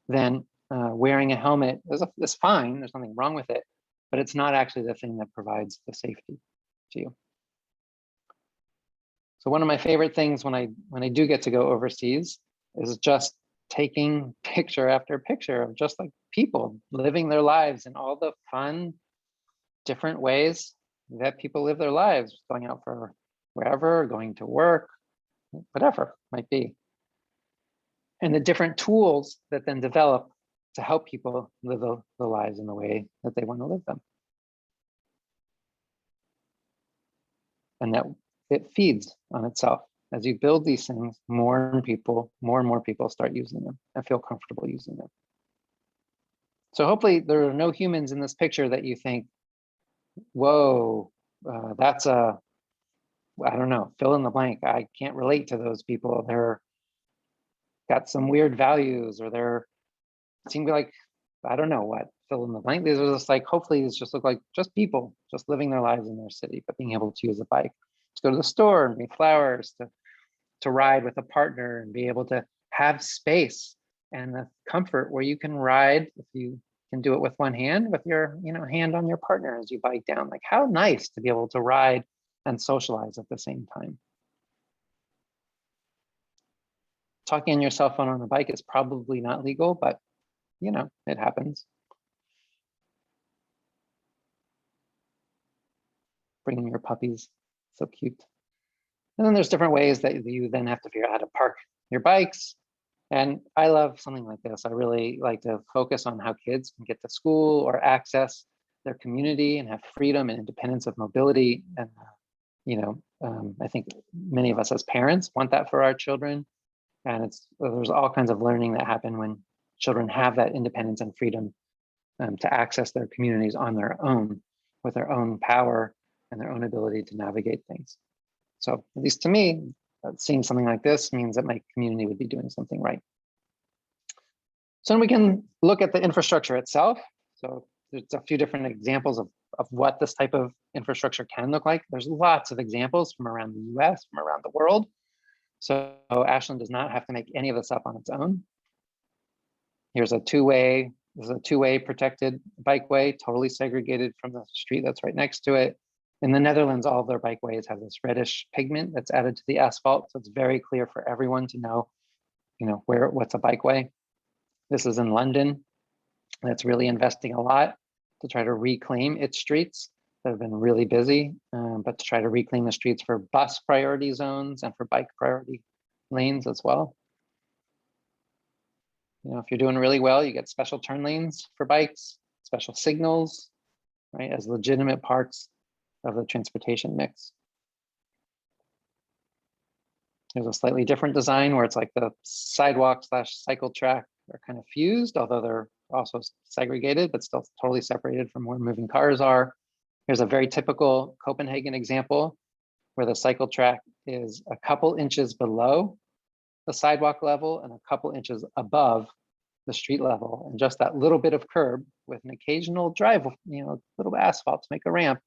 Speaker 4: then wearing a helmet is fine. There's nothing wrong with it, but it's not actually the thing that provides the safety to you. So one of my favorite things when I do get to go overseas is just taking picture after picture of just like people living their lives in all the fun, different ways that people live their lives, going out for wherever, going to work, whatever it might be. And the different tools that then develop to help people live the lives in the way that they want to live them. And that it feeds on itself. As you build these things, more and more people start using them and feel comfortable using them. So hopefully there are no humans in this picture that you think, whoa, that's I don't know, fill in the blank. I can't relate to those people. They're got some weird values, or they're seem like, I don't know what, fill in the blank. These are just like, hopefully these just look like just people just living their lives in their city, but being able to use a bike to go to the store and make flowers, to ride with a partner and be able to have space and the comfort where you can ride, if you can do it with one hand, with your hand on your partner as you bike down. Like, how nice to be able to ride and socialize at the same time. Talking on your cell phone on the bike is probably not legal, but it happens. Bringing your puppies, so cute. And then there's different ways that you then have to figure out how to park your bikes. And I love something like this. I really like to focus on how kids can get to school or access their community and have freedom and independence of mobility. And, I think many of us as parents want that for our children. And there's all kinds of learning that happen when children have that independence and freedom to access their communities on their own, with their own power and their own ability to navigate things. So at least to me, seeing something like this means that my community would be doing something right. So we can look at the infrastructure itself. So there's a few different examples of what this type of infrastructure can look like. There's lots of examples from around the US, from around the world. So Ashland does not have to make any of this up on its own. Here's a two-way protected bikeway, totally segregated from the street that's right next to it. In the Netherlands, all of their bikeways have this reddish pigment that's added to the asphalt. So it's very clear for everyone to know, what's a bikeway. This is in London. That's really investing a lot to try to reclaim its streets that have been really busy, but to try to reclaim the streets for bus priority zones and for bike priority lanes as well. If you're doing really well, you get special turn lanes for bikes, special signals, right, as legitimate parts of the transportation mix. There's a slightly different design where it's like the sidewalk / cycle track are kind of fused, although they're also segregated, but still totally separated from where moving cars are. Here's a very typical Copenhagen example where the cycle track is a couple inches below the sidewalk level and a couple inches above the street level. And just that little bit of curb with an occasional drive, little asphalt to make a ramp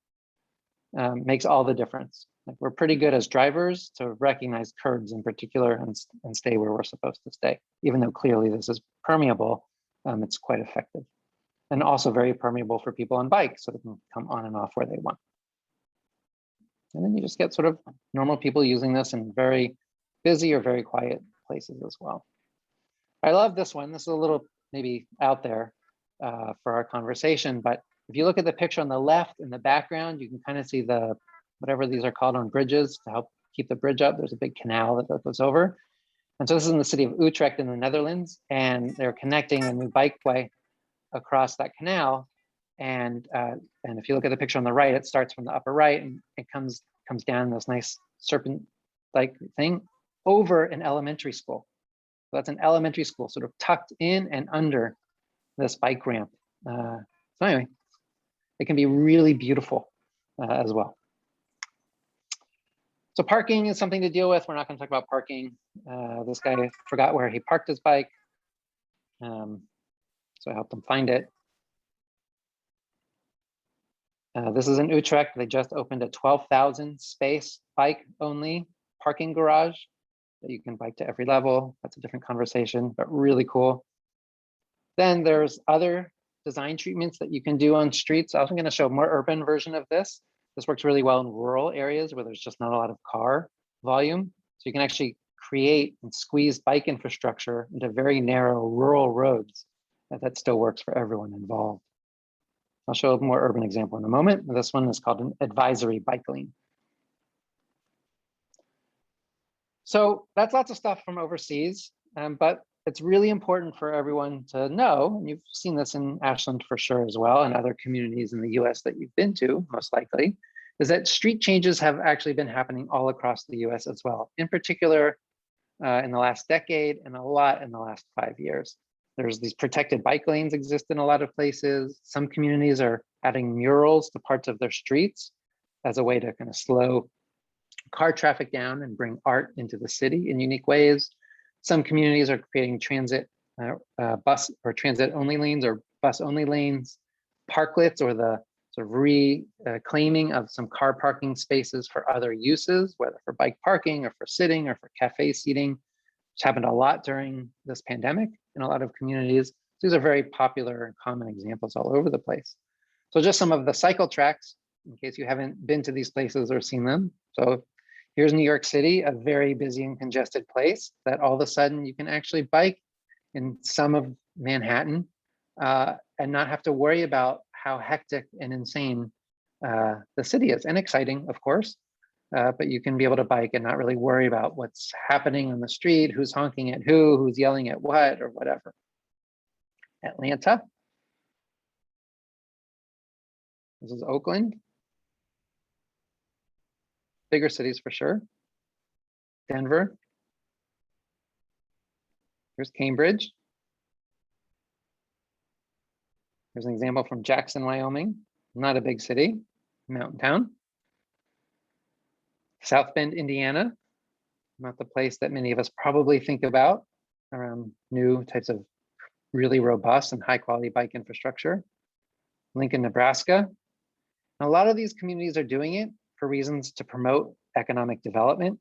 Speaker 4: makes all the difference. Like, we're pretty good as drivers to recognize curbs in particular and stay where we're supposed to stay. Even though clearly this is permeable, it's quite effective. And also very permeable for people on bikes, so they can come on and off where they want. And then you just get sort of normal people using this in very busy or very quiet places as well. I love this one. This is a little maybe out there for our conversation, but if you look at the picture on the left in the background, you can kind of see the, whatever these are called on bridges to help keep the bridge up. There's a big canal that goes over. And so this is in the city of Utrecht in the Netherlands, and they're connecting a new bikeway across that canal. And if you look at the picture on the right, it starts from the upper right and it comes down this nice serpent-like thing over an elementary school. So that's an elementary school sort of tucked in and under this bike ramp. So anyway, it can be really beautiful as well. So parking is something to deal with. We're not going to talk about parking. This guy forgot where he parked his bike. So I helped him find it. This is in Utrecht. They just opened a 12,000 space bike only parking garage that you can bike to every level. That's a different conversation, but really cool. Then there's other design treatments that you can do on streets. I'm going to show a more urban version of this. This works really well in rural areas where there's just not a lot of car volume. So you can actually create and squeeze bike infrastructure into very narrow rural roads that still works for everyone involved. I'll show a more urban example in a moment. This one is called an advisory bike lane. So that's lots of stuff from overseas, but it's really important for everyone to know, and you've seen this in Ashland for sure as well, and other communities in the US that you've been to, most likely, is that street changes have actually been happening all across the US as well, in particular in the last decade and a lot in the last 5 years. There's these protected bike lanes exist in a lot of places. Some communities are adding murals to parts of their streets as a way to kind of slow car traffic down and bring art into the city in unique ways. Some communities are creating transit bus or transit only lanes or bus only lanes, parklets, or the sort of reclaiming of some car parking spaces for other uses, whether for bike parking or for sitting or for cafe seating, which happened a lot during this pandemic in a lot of communities. These are very popular and common examples all over the place. So just some of the cycle tracks, in case you haven't been to these places or seen them. So here's New York City, a very busy and congested place that all of a sudden you can actually bike in some of Manhattan and not have to worry about how hectic and insane the city is, and exciting, of course, but you can be able to bike and not really worry about what's happening on the street, who's honking at who's yelling at what, or whatever. Atlanta. This is Oakland. Bigger cities for sure. Denver. Here's Cambridge. Here's an example from Jackson, Wyoming. Not a big city, mountain town. South Bend, Indiana. Not the place that many of us probably think about around new types of really robust and high quality bike infrastructure. Lincoln, Nebraska. And a lot of these communities are doing it for reasons to promote economic development,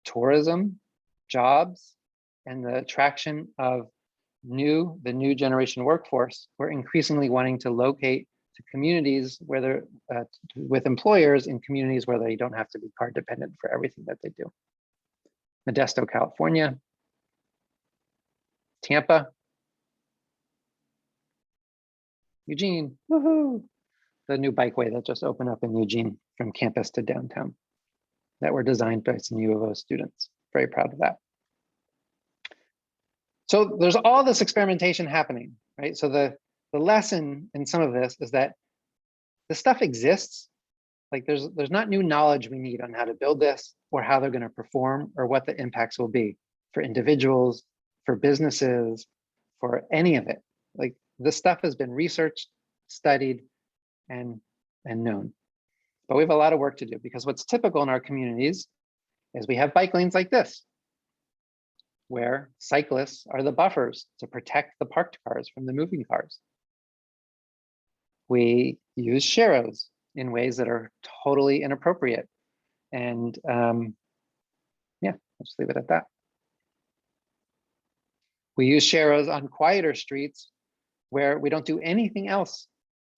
Speaker 4: tourism, jobs, and the attraction of the new generation workforce. We're increasingly wanting to locate to communities where they're with employers in communities where they don't have to be car dependent for everything that they do. Modesto, California, Tampa, Eugene, woohoo! The new bikeway that just opened up in Eugene from campus to downtown that were designed by some U of O students. Very proud of that. So there's all this experimentation happening, right? So the lesson in some of this is that this stuff exists. Like there's not new knowledge we need on how to build this or how they're going to perform or what the impacts will be for individuals, for businesses, for any of it. Like this stuff has been researched, studied, and known. But we have a lot of work to do because what's typical in our communities is we have bike lanes like this, where cyclists are the buffers to protect the parked cars from the moving cars. We use sharrows in ways that are totally inappropriate. And yeah, I'll just leave it at that. We use sharrows on quieter streets where we don't do anything else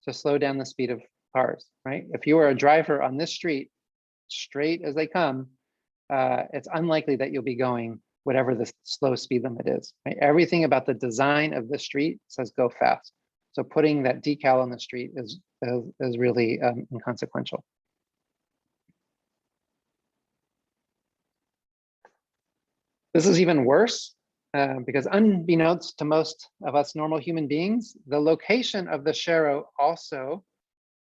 Speaker 4: to slow down the speed of cars, right? If you are a driver on this street, straight as they come, it's unlikely that you'll be going whatever the slow speed limit is, right? Everything about the design of the street says go fast. So putting that decal on the street is really inconsequential. This is even worse because unbeknownst to most of us normal human beings, the location of the sharrow also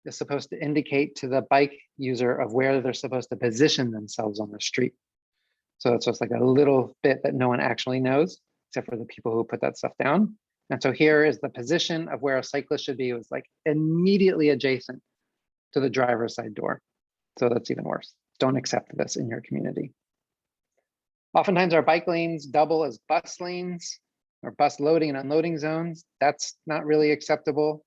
Speaker 4: is supposed to indicate to the bike user of where they're supposed to position themselves on the street. So it's just like a little bit that no one actually knows, except for the people who put that stuff down. And so here is the position of where a cyclist should be. It was like immediately adjacent to the driver's side door. So that's even worse. don't accept this in your community. Oftentimes our bike lanes double as bus lanes or bus loading and unloading zones. That's not really acceptable.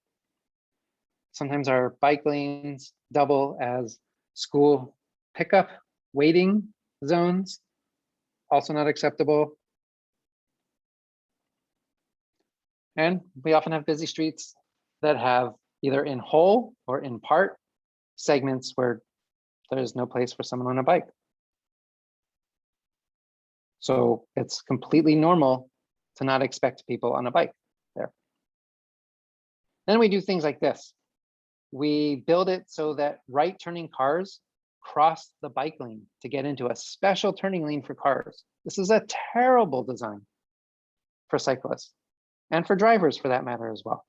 Speaker 4: Sometimes our bike lanes double as school pickup waiting zones, also not acceptable. And we often have busy streets that have either in whole or in part segments where there's no place for someone on a bike. So it's completely normal to not expect people on a bike there. Then we do things like this. We build it so that right turning cars cross the bike lane to get into a special turning lane for cars. This is a terrible design for cyclists and for drivers for that matter as well.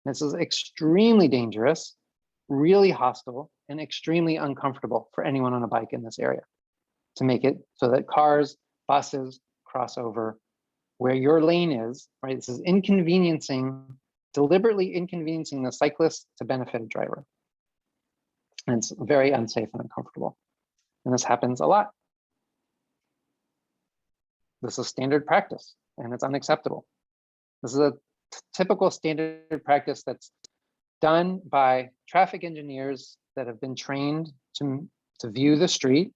Speaker 4: This is extremely dangerous, really hostile, and extremely uncomfortable for anyone on a bike in this area to make it so that cars, buses cross over where your lane is, right? This is deliberately inconveniencing the cyclist to benefit a driver. And it's very unsafe and uncomfortable. And this happens a lot. This is standard practice and it's unacceptable. This is a typical standard practice that's done by traffic engineers that have been trained to view the street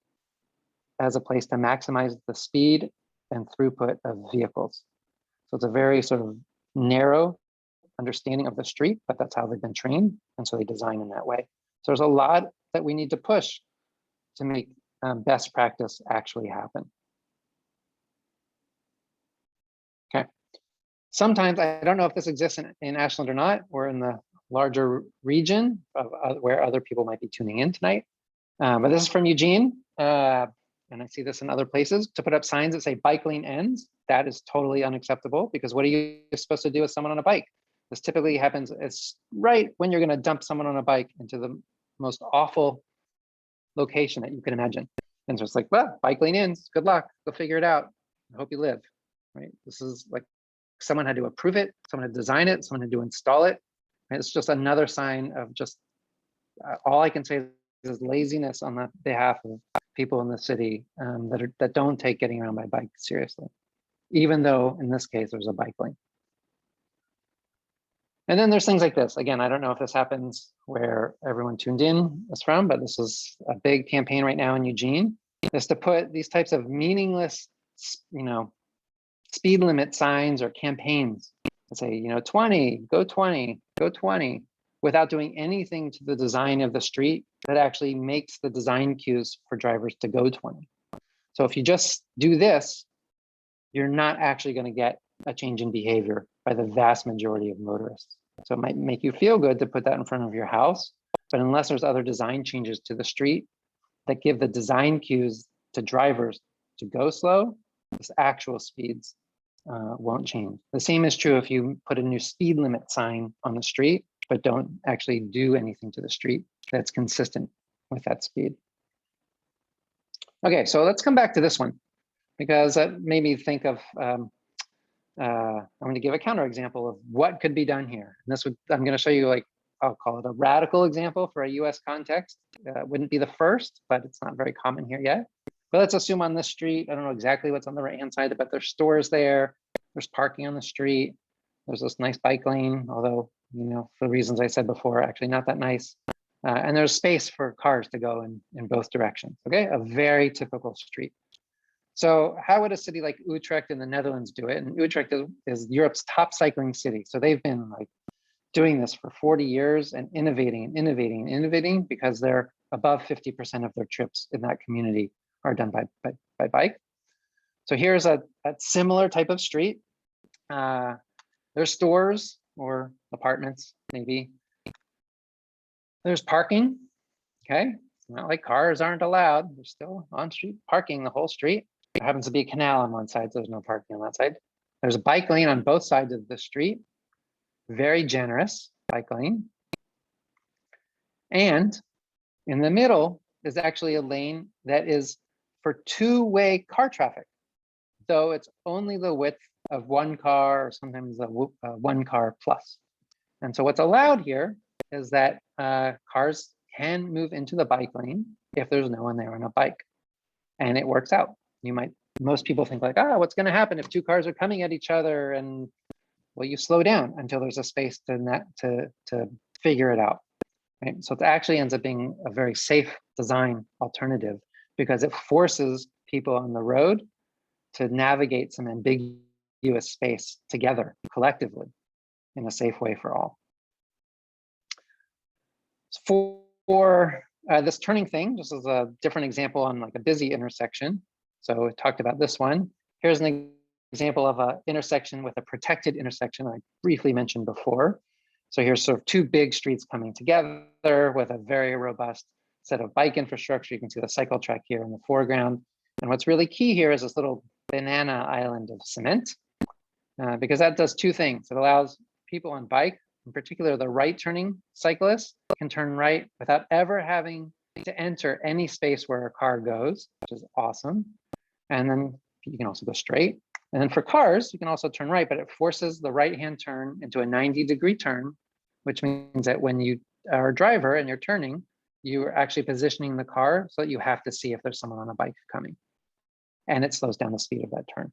Speaker 4: as a place to maximize the speed and throughput of vehicles. So it's a very sort of narrow understanding of the street, but that's how they've been trained. And so they design in that way. So there's a lot that we need to push to make best practice actually happen. Okay. Sometimes, I don't know if this exists in Ashland or not, or in the larger region of where other people might be tuning in tonight. But this is from Eugene. And I see this in other places, to put up signs that say bike lane ends. That is totally unacceptable, because what are you supposed to do with someone on a bike? This typically happens, it's right when you're going to dump someone on a bike into the most awful location that you can imagine. And so it's like, well, bike lane ends, good luck, go figure it out. I hope you live, right? This is like, someone had to approve it, someone had to design it, someone had to install it. Right? It's just another sign of just, all I can say is laziness on the behalf of people in the city that don't take getting around by bike seriously, even though in this case there's a bike lane. And then there's things like this. Again, I don't know if this happens where everyone tuned in is from, but this is a big campaign right now in Eugene, is to put these types of meaningless, speed limit signs or campaigns that say, 20, go 20, go 20, without doing anything to the design of the street that actually makes the design cues for drivers to go 20. So if you just do this, you're not actually going to get a change in behavior by the vast majority of motorists. So it might make you feel good to put that in front of your house, but unless there's other design changes to the street that give the design cues to drivers to go slow, this actual speeds won't change. The same is true if you put a new speed limit sign on the street, but don't actually do anything to the street that's consistent with that speed. Okay, so let's come back to this one, because that made me think of, I'm going to give a counterexample of what could be done here. And this I'm going to show you, like, I'll call it a radical example for a US context. It wouldn't be the first, but it's not very common here yet. But let's assume on this street, I don't know exactly what's on the right-hand side, but there's stores there, there's parking on the street, there's this nice bike lane, although, for reasons I said before, actually not that nice. And there's space for cars to go in both directions, okay? A very typical street. So how would a city like Utrecht in the Netherlands do it? And Utrecht is Europe's top cycling city. So they've been like doing this for 40 years and innovating and innovating and innovating, because they're above 50% of their trips in that community are done by bike. So here's a similar type of street. There's stores or apartments, maybe. There's parking, okay? It's not like cars aren't allowed. There's still on-street parking the whole street. There happens to be a canal on one side, so there's no parking on that side. There's a bike lane on both sides of the street. Very generous bike lane. And in the middle is actually a lane that is for two-way car traffic, though it's only the width of one car, or sometimes one car plus. And so what's allowed here is that cars can move into the bike lane if there's no one there on a bike. And it works out. Most people think like, what's going to happen if two cars are coming at each other? And well, you slow down until there's a space to figure it out. Right? So it actually ends up being a very safe design alternative because it forces people on the road to navigate some ambiguous space together collectively in a safe way for all. For this turning thing, just as a different example on like a busy intersection. So we talked about this one. Here's an example of an intersection with a protected intersection I briefly mentioned before. So here's sort of two big streets coming together with a very robust set of bike infrastructure. You can see the cycle track here in the foreground. And what's really key here is this little banana island of cement, because that does two things. It allows people on bike, in particular the right turning cyclists, can turn right without ever having to enter any space where a car goes, which is awesome. And then you can also go straight. And then for cars, you can also turn right, but it forces the right-hand turn into a 90-degree turn, which means that when you are a driver and you're turning, you are actually positioning the car so that you have to see if there's someone on a bike coming. And it slows down the speed of that turn,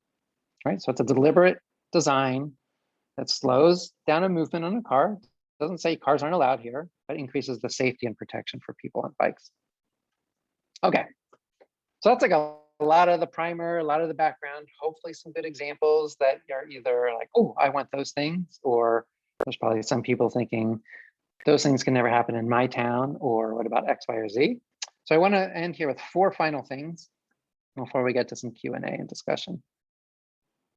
Speaker 4: right? So it's a deliberate design that slows down a movement on a car. It doesn't say cars aren't allowed here, but increases the safety and protection for people on bikes. Okay, so that's like a lot of the primer, a lot of the background, hopefully some good examples that are either like, oh, I want those things, or there's probably some people thinking those things can never happen in my town, or what about X, Y, or Z? So I want to end here with 4 final things before we get to some Q&A and discussion.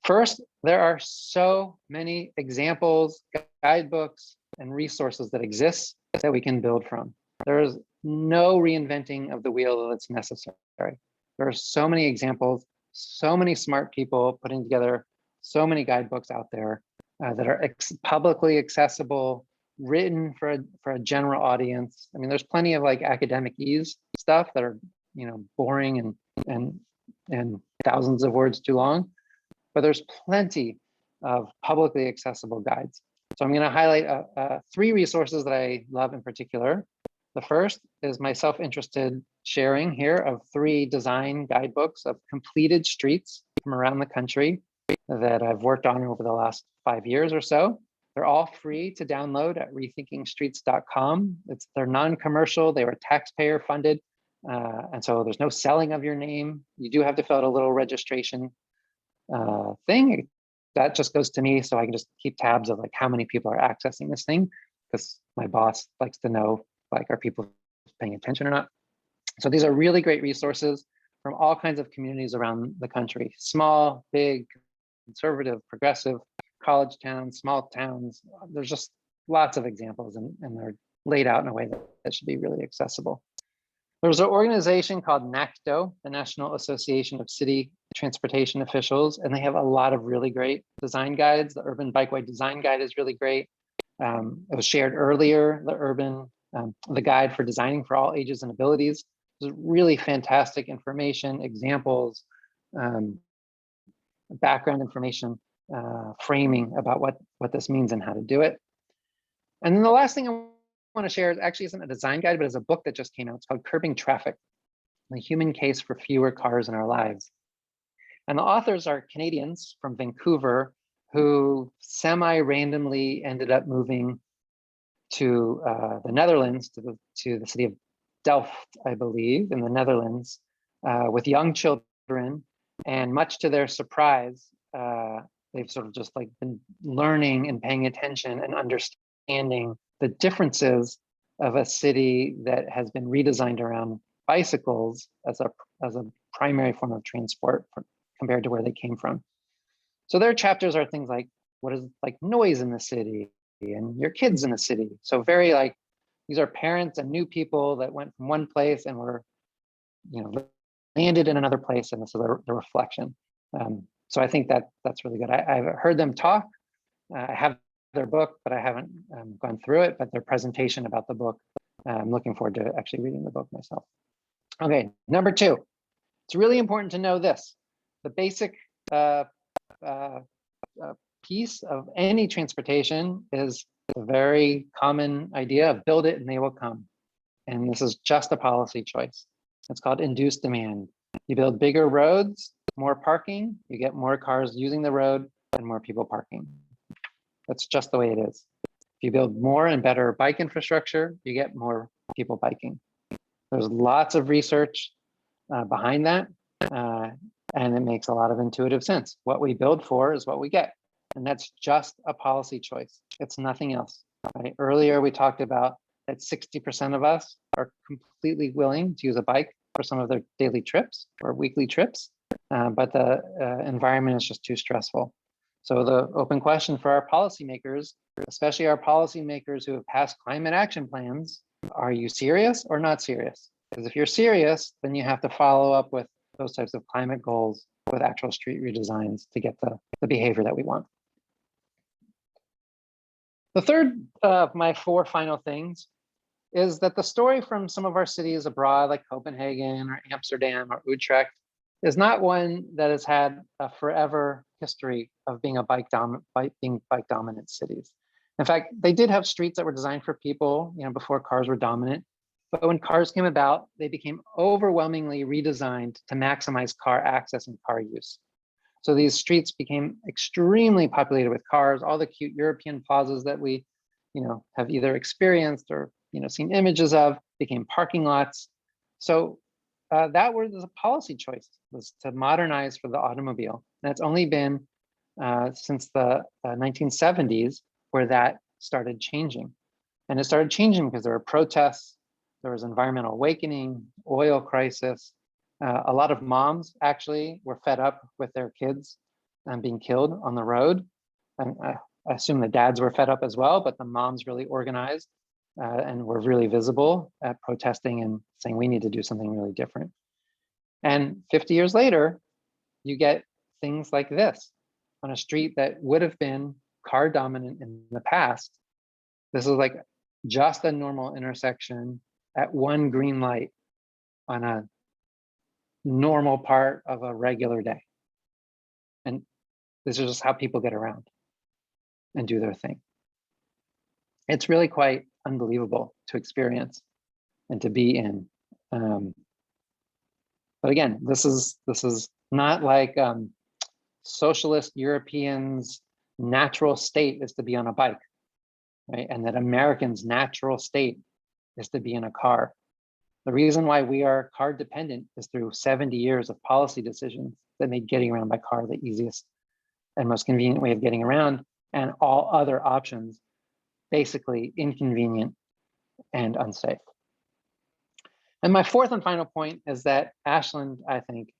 Speaker 4: First, there are so many examples, guidebooks, and resources that exist that we can build from. There is no reinventing of the wheel that's necessary. There are so many examples, so many smart people putting together so many guidebooks out there that are publicly accessible, written for a general audience. I mean, there's plenty of like academic ease stuff that are, boring and thousands of words too long, but there's plenty of publicly accessible guides. So I'm going to highlight 3 resources that I love in particular. The first is my self-interested sharing here of 3 design guidebooks of completed streets from around the country that I've worked on over the last 5 years or so. They're all free to download at rethinkingstreets.com. They're non-commercial, they were taxpayer funded. And so there's no selling of your name. You do have to fill out a little registration thing. That just goes to me so I can just keep tabs of like how many people are accessing this thing, because my boss likes to know, like, are people paying attention or not? So these are really great resources from all kinds of communities around the country, small, big, conservative, progressive, college towns, small towns. There's just lots of examples, and they're laid out in a way that should be really accessible. There's an organization called NACTO, the National Association of City Transportation Officials, and they have a lot of really great design guides. The Urban Bikeway Design Guide is really great. It was shared earlier, the guide for designing for all ages and abilities. There's really fantastic information, examples, background information, framing about what this means and how to do it. And then the last thing I want to share actually isn't a design guide, but it's a book that just came out. It's called Curbing Traffic, the Human Case for Fewer Cars in Our Lives. And the authors are Canadians from Vancouver who semi-randomly ended up moving to the Netherlands, to the city of Delft, I believe, in the Netherlands, with young children. And much to their surprise, they've sort of just like been learning and paying attention and understanding the differences of a city that has been redesigned around bicycles as a primary form of transport compared to where they came from. So their chapters are things like, what is like noise in the city and your kids in the city. So very like, these are parents and new people that went from one place and were, landed in another place, and this is the reflection. So I think that's really good. I've heard them talk. I have their book, but I haven't gone through it, but their presentation about the book, I'm looking forward to actually reading the book myself. Okay, number 2, it's really important to know this. The basic piece of any transportation is a very common idea of build it and they will come. and this is just a policy choice. It's called induced demand. You build bigger roads, more parking, you get more cars using the road and more people parking. That's just the way it is. If you build more and better bike infrastructure, you get more people biking. There's lots of research behind that, and it makes a lot of intuitive sense. What we build for is what we get, and that's just a policy choice. It's nothing else. Right? Earlier, we talked about that 60% of us are completely willing to use a bike for some of their daily trips or weekly trips, but the environment is just too stressful. So the open question for our policymakers, especially our policymakers who have passed climate action plans, are you serious or not serious? Because if you're serious, then you have to follow up with those types of climate goals with actual street redesigns to get the behavior that we want. The third of my 4 final things is that the story from some of our cities abroad, like Copenhagen or Amsterdam or Utrecht, is not one that has had a forever history of being bike dominant cities. In fact, they did have streets that were designed for people, before cars were dominant. But when cars came about, they became overwhelmingly redesigned to maximize car access and car use. So these streets became extremely populated with cars. All the cute European plazas that we, have either experienced or seen images of became parking lots. So that was a policy choice, was to modernize for the automobile. And it's only been since the 1970s where that started changing. And it started changing because there were protests, there was environmental awakening, oil crisis. A lot of moms actually were fed up with their kids being killed on the road. And I assume the dads were fed up as well, but the moms really organized and were really visible at protesting and saying, we need to do something really different. And 50 years later, you get things like this on a street that would have been car dominant in the past. This is like just a normal intersection at one green light on a normal part of a regular day. And this is just how people get around and do their thing. It's really quite unbelievable to experience and to be in. But again, this is not like socialist Europeans' natural state is to be on a bike, right? And that Americans' natural state is to be in a car. The reason why we are car dependent is through 70 years of policy decisions that made getting around by car the easiest and most convenient way of getting around, and all other options basically inconvenient and unsafe. And my 4th and final point is that Ashland, I think,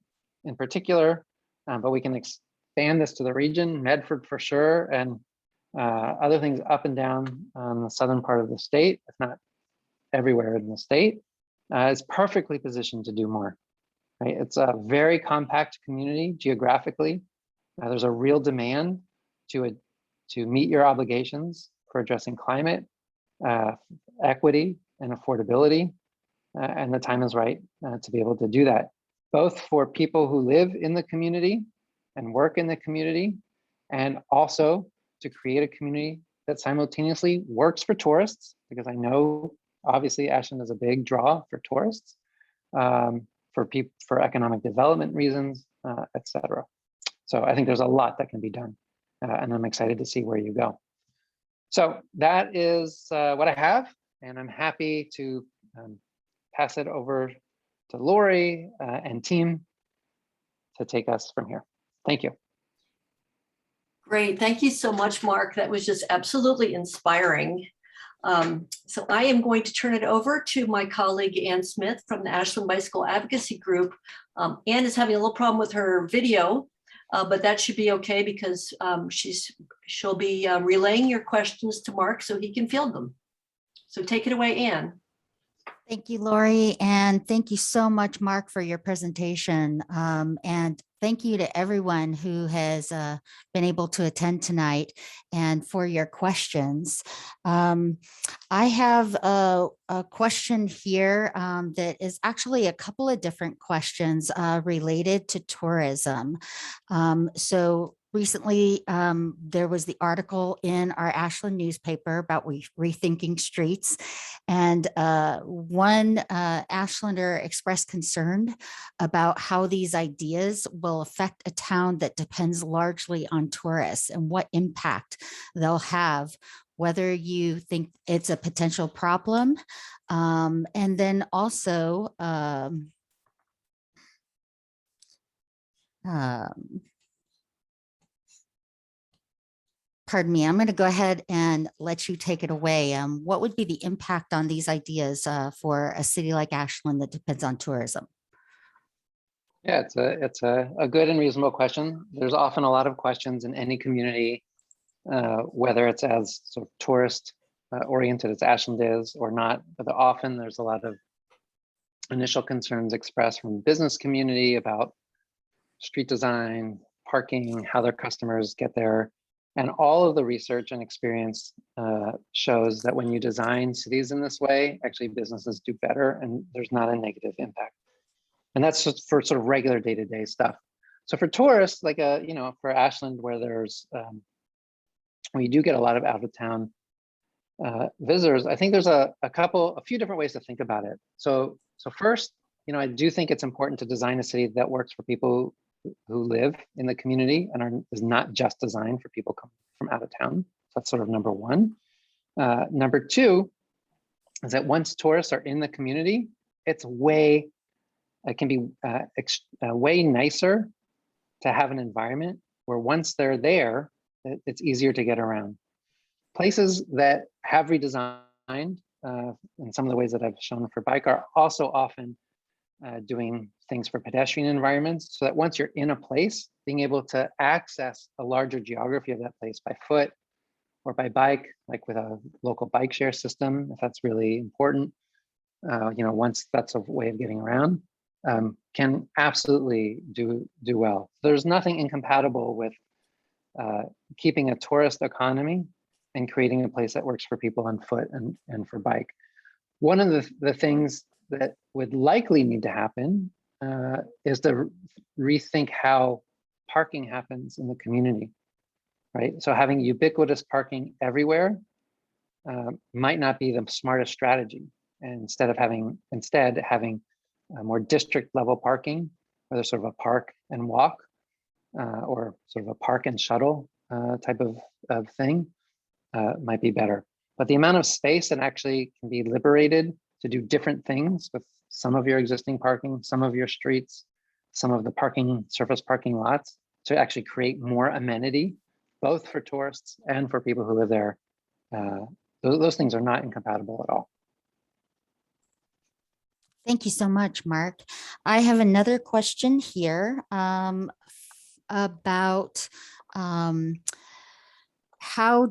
Speaker 4: in particular, but we can expand this to the region, Medford for sure, and other things up and down on the southern part of the state, if not everywhere in the state, is perfectly positioned to do more. Right? It's a very compact community geographically. There's a real demand to meet your obligations for addressing climate, equity, and affordability. And the time is right to be able to do that, both for people who live in the community and work in the community, and also to create a community that simultaneously works for tourists, because I know obviously Ashland is a big draw for tourists, for economic development reasons, et cetera. So I think there's a lot that can be done, and I'm excited to see where you go. So that is what I have, and I'm happy to pass it over to Lori and team to take us from here. Thank you.
Speaker 1: Great. Thank you so much, Mark. That was just absolutely inspiring. So I am going to turn it over to my colleague, Ann Smith from the Ashland Bicycle Advocacy Group. Ann is having a little problem with her video, but that should be okay because she'll be relaying your questions to Mark so he can field them. So take it away, Ann.
Speaker 5: Thank you, Lori, and thank you so much, Mark, for your presentation. And thank you to everyone who has been able to attend tonight and for your questions. I have a question here that is actually a couple of different questions related to tourism. So recently, there was the article in our Ashland newspaper about rethinking streets. And one Ashlander expressed concern about how these ideas will affect a town that depends largely on tourists and what impact they'll have, whether you think it's a potential problem. And then also, pardon me, I'm going to go ahead and let you take it away. What would be the impact on these ideas for a city like Ashland that depends on tourism?
Speaker 4: Yeah, it's a good and reasonable question. There's often a lot of questions in any community, whether it's as sort of tourist oriented as Ashland is or not, but often there's a lot of initial concerns expressed from the business community about street design, parking, how their customers get there. And all of the research and experience shows that when you design cities in this way, actually businesses do better and there's not a negative impact. And that's just for sort of regular day-to-day stuff. So for tourists, like for Ashland, where there's we do get a lot of out-of-town visitors, I think there's a few different ways to think about it. So first, I do think it's important to design a city that works for people who live in the community and is not just designed for people coming from out of town. So that's sort of number one. Number two is that once tourists are in the community, it can be way nicer to have an environment where once they're there, it's easier to get around. Places that have redesigned in some of the ways that I've shown for bike are also often doing things for pedestrian environments, so that once you're in a place, being able to access a larger geography of that place by foot or by bike, like with a local bike share system, if that's really important, once that's a way of getting around, can absolutely do well. There's nothing incompatible with keeping a tourist economy and creating a place that works for people on foot and for bike. One of the things that would likely need to happen is to rethink how parking happens in the community, right? So having ubiquitous parking everywhere might not be the smartest strategy. And instead having more district level parking, where there's sort of a park and walk or sort of a park and shuttle type of thing might be better. But the amount of space that actually can be liberated to do different things with some of your existing parking, some of your streets, some of the surface parking lots, to actually create more amenity, both for tourists and for people who live there. Those things are not incompatible at all.
Speaker 5: Thank you so much, Mark. I have another question here about how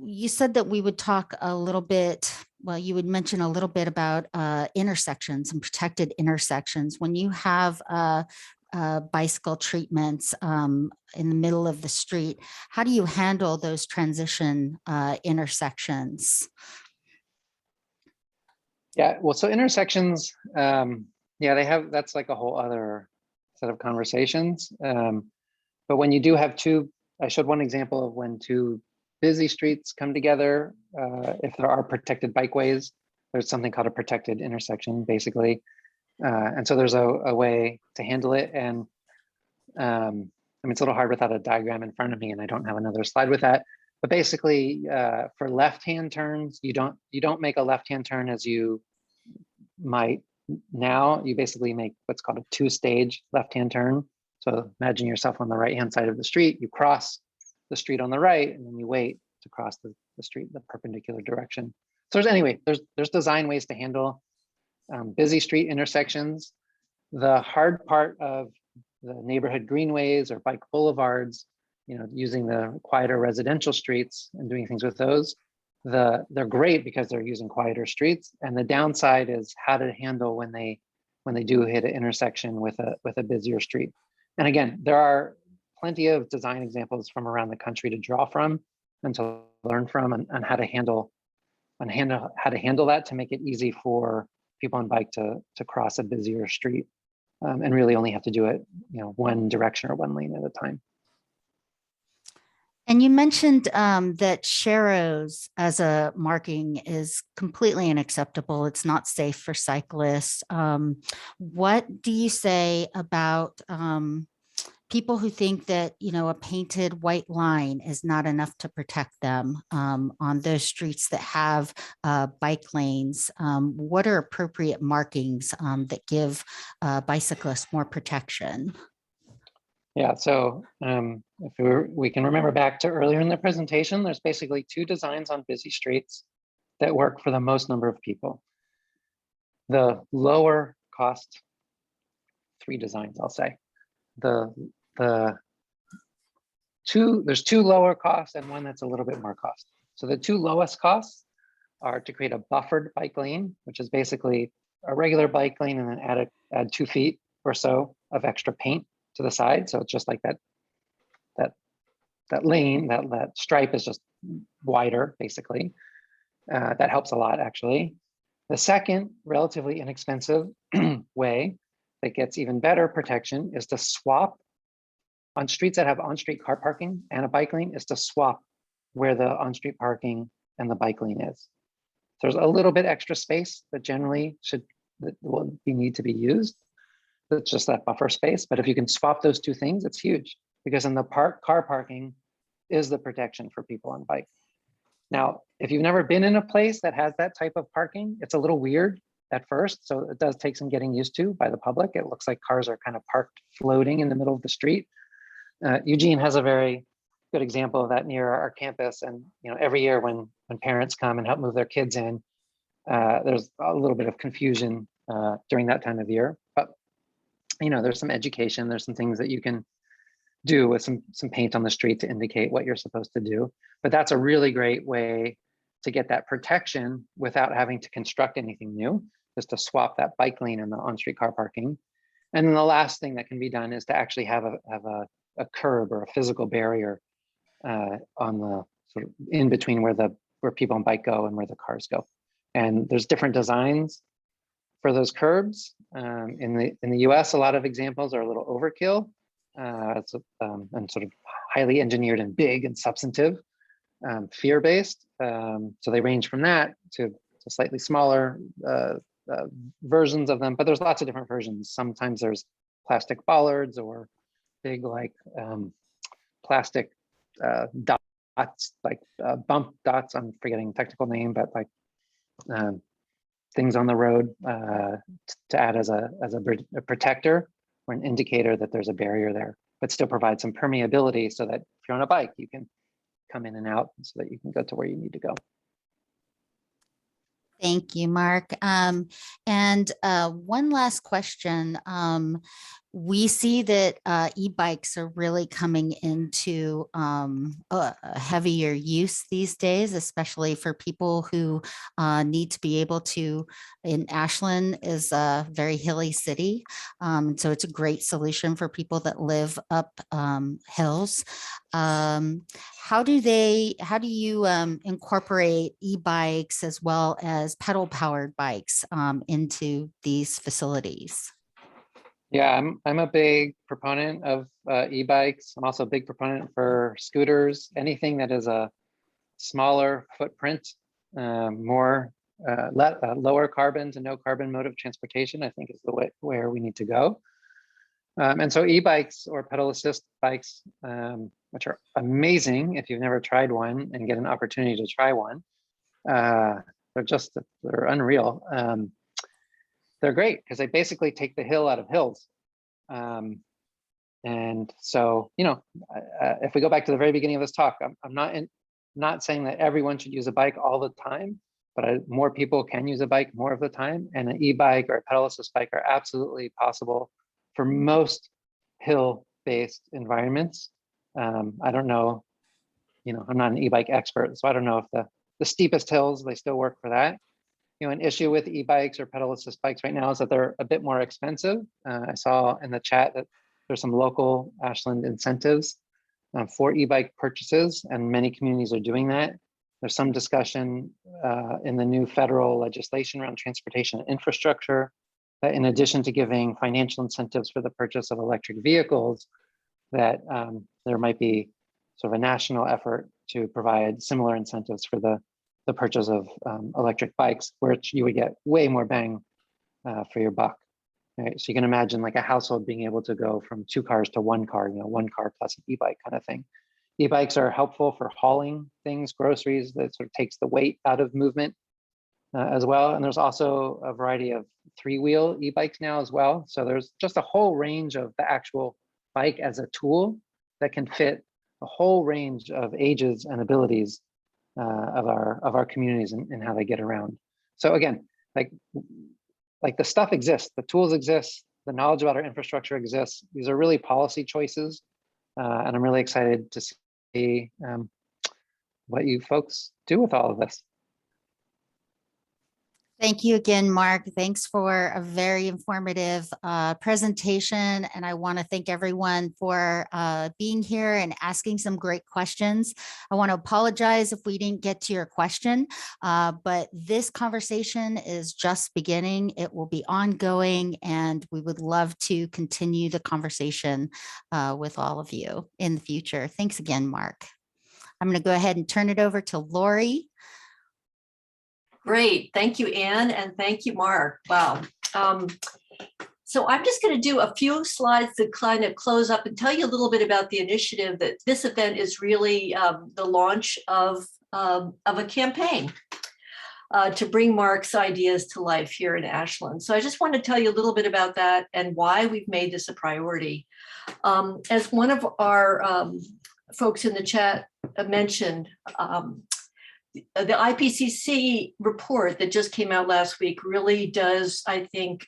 Speaker 5: you said that we would talk a little bit, well, you would mention a little bit about intersections and protected intersections. When you have bicycle treatments in the middle of the street, how do you handle those transition intersections?
Speaker 4: Yeah, well, so intersections, that's like a whole other set of conversations. But when you do have I showed one example of when two busy streets come together, if there are protected bikeways, there's something called a protected intersection, basically. And so there's a way to handle it. And it's a little hard without a diagram in front of me, and I don't have another slide with that. But basically, for left-hand turns, you don't make a left-hand turn as you might now. You basically make what's called a two-stage left-hand turn. So imagine yourself on the right-hand side of the street. You cross the street on the right, and then you wait to cross the street in the perpendicular direction. So there's design ways to handle busy street intersections. The hard part of the neighborhood greenways or bike boulevards, using the quieter residential streets and doing things with those, they're great because they're using quieter streets. And the downside is how to handle when they do hit an intersection with a busier street. And again, there are plenty of design examples from around the country to draw from and to learn from, and how to handle that to make it easy for people on bike to cross a busier street. and really only have to do it, one direction or one lane at a time.
Speaker 5: And you mentioned that Sharrows as a marking is completely unacceptable. It's not safe for cyclists. What do you say about people who think that, a painted white line is not enough to protect them on those streets that have bike lanes? What are appropriate markings that give bicyclists more protection?
Speaker 4: Yeah, so if we can remember back to earlier in the presentation, there's basically two designs on busy streets that work for the most number of people. The lower cost, three designs, I'll say. There's two lower costs and one that's a little bit more cost. So the two lowest costs are to create a buffered bike lane, which is basically a regular bike lane and then add 2 feet or so of extra paint to the side. So it's just like that lane, that stripe is just wider, basically. That helps a lot, actually. The second relatively inexpensive way that gets even better protection is to swap on streets that have on-street car parking and a bike lane, is to swap where the on-street parking and the bike lane is. So there's a little bit extra space that generally will need to be used. It's just that buffer space. But if you can swap those two things, it's huge, because in the car parking is the protection for people on bikes. Now, if you've never been in a place that has that type of parking, it's a little weird at first. So it does take some getting used to by the public. It looks like cars are kind of parked floating in the middle of the street. Eugene has a very good example of that near our campus. And every year when parents come and help move their kids in, there's a little bit of confusion during that time of year. But there's some education, there's some things that you can do with some paint on the street to indicate what you're supposed to do. But that's a really great way to get that protection without having to construct anything new, just to swap that bike lane and the on-street car parking. And then the last thing that can be done is to actually have a curb or a physical barrier on the sort of in between where people on bike go and where the cars go. And there's different designs for those curbs. In the US, a lot of examples are a little overkill. And sort of highly engineered and big and substantive, fear-based. So they range from that to slightly smaller versions of them, but there's lots of different versions. Sometimes there's plastic bollards or big plastic dots, like bump dots. I'm forgetting the technical name, but like things on the road to add as a protector or an indicator that there's a barrier there, but still provide some permeability so that if you're on a bike, you can come in and out so that you can go to where you need to go.
Speaker 5: Thank you, Mark. And one last question. We see that e-bikes are really coming into a heavier use these days, especially for people who need to be able to, in Ashland is a very hilly city. So it's a great solution for people that live up hills. How do you incorporate e-bikes as well as pedal powered bikes into these facilities?
Speaker 4: Yeah, I'm a big proponent of e-bikes. I'm also a big proponent for scooters. Anything that is a smaller footprint, lower carbon to no carbon mode of transportation, I think is the way where we need to go. And so e-bikes or pedal assist bikes, which are amazing if you've never tried one and get an opportunity to try one, they're unreal. They're great because they basically take the hill out of hills. And so, if we go back to the very beginning of this talk, I'm not saying that everyone should use a bike all the time, but more people can use a bike more of the time. And an e-bike or a pedal assist bike are absolutely possible for most hill-based environments. I don't know, I'm not an e-bike expert, so I don't know if the steepest hills, they still work for that. An issue with e-bikes or pedal assist bikes right now is that they're a bit more expensive. I saw in the chat that there's some local Ashland incentives for e-bike purchases, and many communities are doing that. There's some discussion in the new federal legislation around transportation and infrastructure that in addition to giving financial incentives for the purchase of electric vehicles, that there might be sort of a national effort to provide similar incentives for the purchase of electric bikes, which you would get way more bang for your buck. Right? So you can imagine like a household being able to go from 2 cars to 1 car, one car plus an e-bike kind of thing. E-bikes are helpful for hauling things, groceries, that sort of takes the weight out of movement as well. And there's also a variety of 3-wheel e-bikes now as well. So there's just a whole range of the actual bike as a tool that can fit a whole range of ages and abilities of our communities and how they get around. So again, like the stuff exists, the tools exist, the knowledge about our infrastructure exists. These are really policy choices. And I'm really excited to see what you folks do with all of this.
Speaker 5: Thank you again, Mark. Thanks for a very informative presentation. And I want to thank everyone for being here and asking some great questions. I want to apologize if we didn't get to your question, but this conversation is just beginning. It will be ongoing, and we would love to continue the conversation with all of you in the future. Thanks again, Mark. I'm going to go ahead and turn it over to Lori.
Speaker 1: Great. Thank you, Anne, and thank you, Mark. Wow. So I'm just going to do a few slides to kind of close up and tell you a little bit about the initiative that this event is really the launch of a campaign to bring Mark's ideas to life here in Ashland. So I just want to tell you a little bit about that and why we've made this a priority. As one of our folks in the chat mentioned, the IPCC report that just came out last week really does, I think,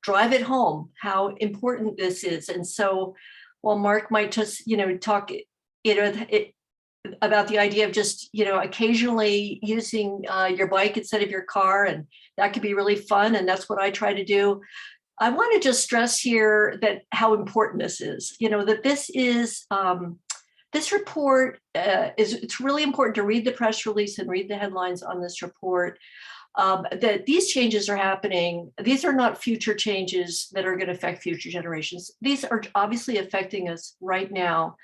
Speaker 1: drive it home how important this is. And so while Mark might just, talk about the idea of just, occasionally using your bike instead of your car, and that could be really fun. And that's what I try to do. I want to just stress here that how important this is, that this is, this report it's really important to read the press release and read the headlines on this report, that these changes are happening. These are not future changes that are going to affect future generations. These are obviously affecting us right now.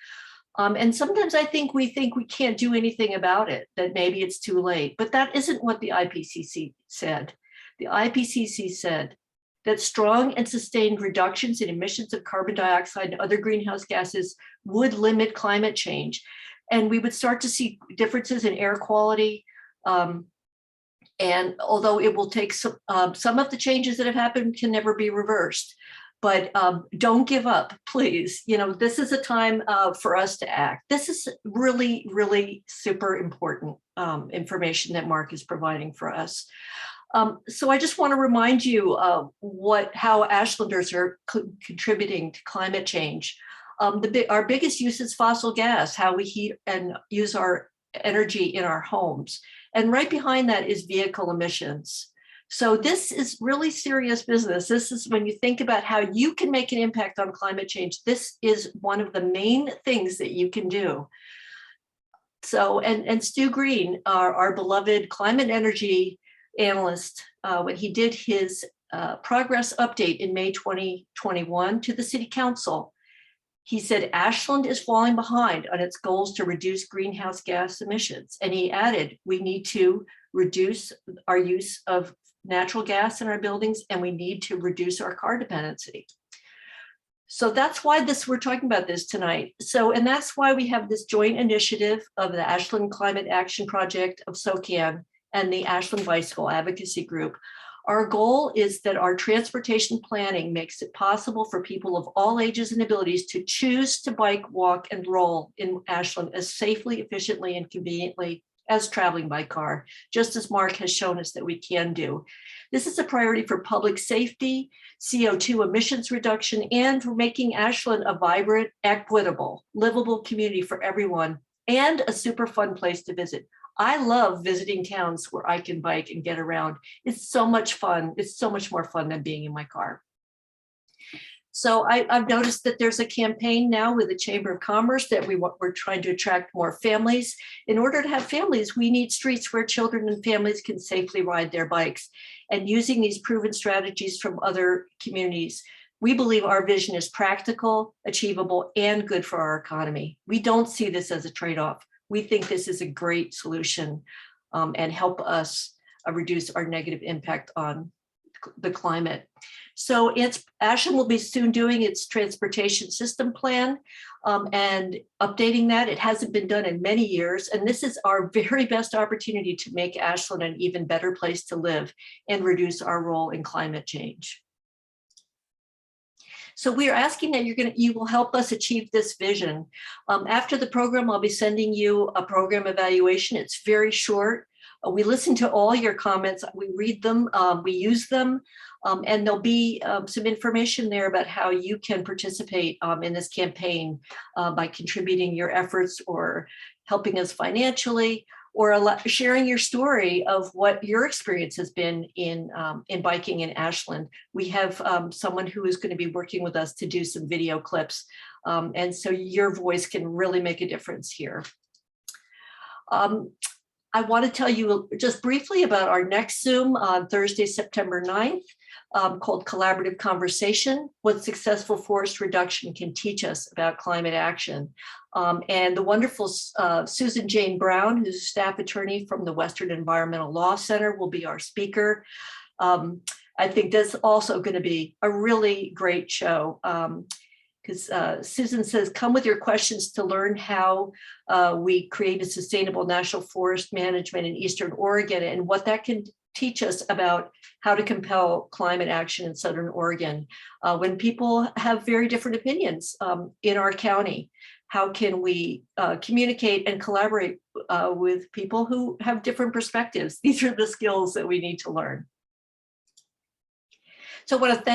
Speaker 1: And sometimes I think we can't do anything about it, that maybe it's too late, but that isn't what the IPCC said. The IPCC said that strong and sustained reductions in emissions of carbon dioxide and other greenhouse gases would limit climate change. And we would start to see differences in air quality. And although it will take some of the changes that have happened can never be reversed, but don't give up, please. This is a time for us to act. This is really, really super important information that Mark is providing for us. So I just want to remind you how Ashlanders are contributing to climate change. Our biggest use is fossil gas, how we heat and use our energy in our homes. And right behind that is vehicle emissions. So this is really serious business. This is when you think about how you can make an impact on climate change. This is one of the main things that you can do. So, and Stu Green, our beloved climate energy analyst, when he did his progress update in May 2021 to the City Council, he said Ashland is falling behind on its goals to reduce greenhouse gas emissions. And he added, we need to reduce our use of natural gas in our buildings, and we need to reduce our car dependency. So that's why we're talking about this tonight. And that's why we have this joint initiative of the Ashland Climate Action Project of SOCAN and the Ashland Bicycle Advocacy Group. Our goal is that our transportation planning makes it possible for people of all ages and abilities to choose to bike, walk, and roll in Ashland as safely, efficiently, and conveniently as traveling by car, just as Mark has shown us that we can do. This is a priority for public safety, CO2 emissions reduction, and for making Ashland a vibrant, equitable, livable community for everyone, and a super fun place to visit. I love visiting towns where I can bike and get around. It's so much fun. It's so much more fun than being in my car. So I've noticed that there's a campaign now with the Chamber of Commerce that we're trying to attract more families. In order to have families, we need streets where children and families can safely ride their bikes. and using these proven strategies from other communities. We believe our vision is practical, achievable, and good for our economy. We don't see this as a trade-off. We think this is a great solution and help us reduce our negative impact on the climate. So Ashland will be soon doing its transportation system plan and updating that. It hasn't been done in many years, and this is our very best opportunity to make Ashland an even better place to live and reduce our role in climate change. So we are asking that you will help us achieve this vision. After the program, I'll be sending you a program evaluation. It's very short. We listen to all your comments, we read them, we use them, and there'll be some information there about how you can participate in this campaign by contributing your efforts or helping us financially, or sharing your story of what your experience has been in biking in Ashland. We have someone who is going to be working with us to do some video clips, and so your voice can really make a difference here. I want to tell you just briefly about our next Zoom on Thursday, September 9th, called Collaborative Conversation, What Successful Forest Reduction Can Teach Us About Climate Action. And the wonderful Susan Jane Brown, who's a staff attorney from the Western Environmental Law Center, will be our speaker. I think that's also going to be a really great show. Because Susan says, come with your questions to learn how we create a sustainable national forest management in Eastern Oregon and what that can teach us about how to compel climate action in Southern Oregon. When people have very different opinions in our county, how can we communicate and collaborate with people who have different perspectives? These are the skills that we need to learn. So I want to thank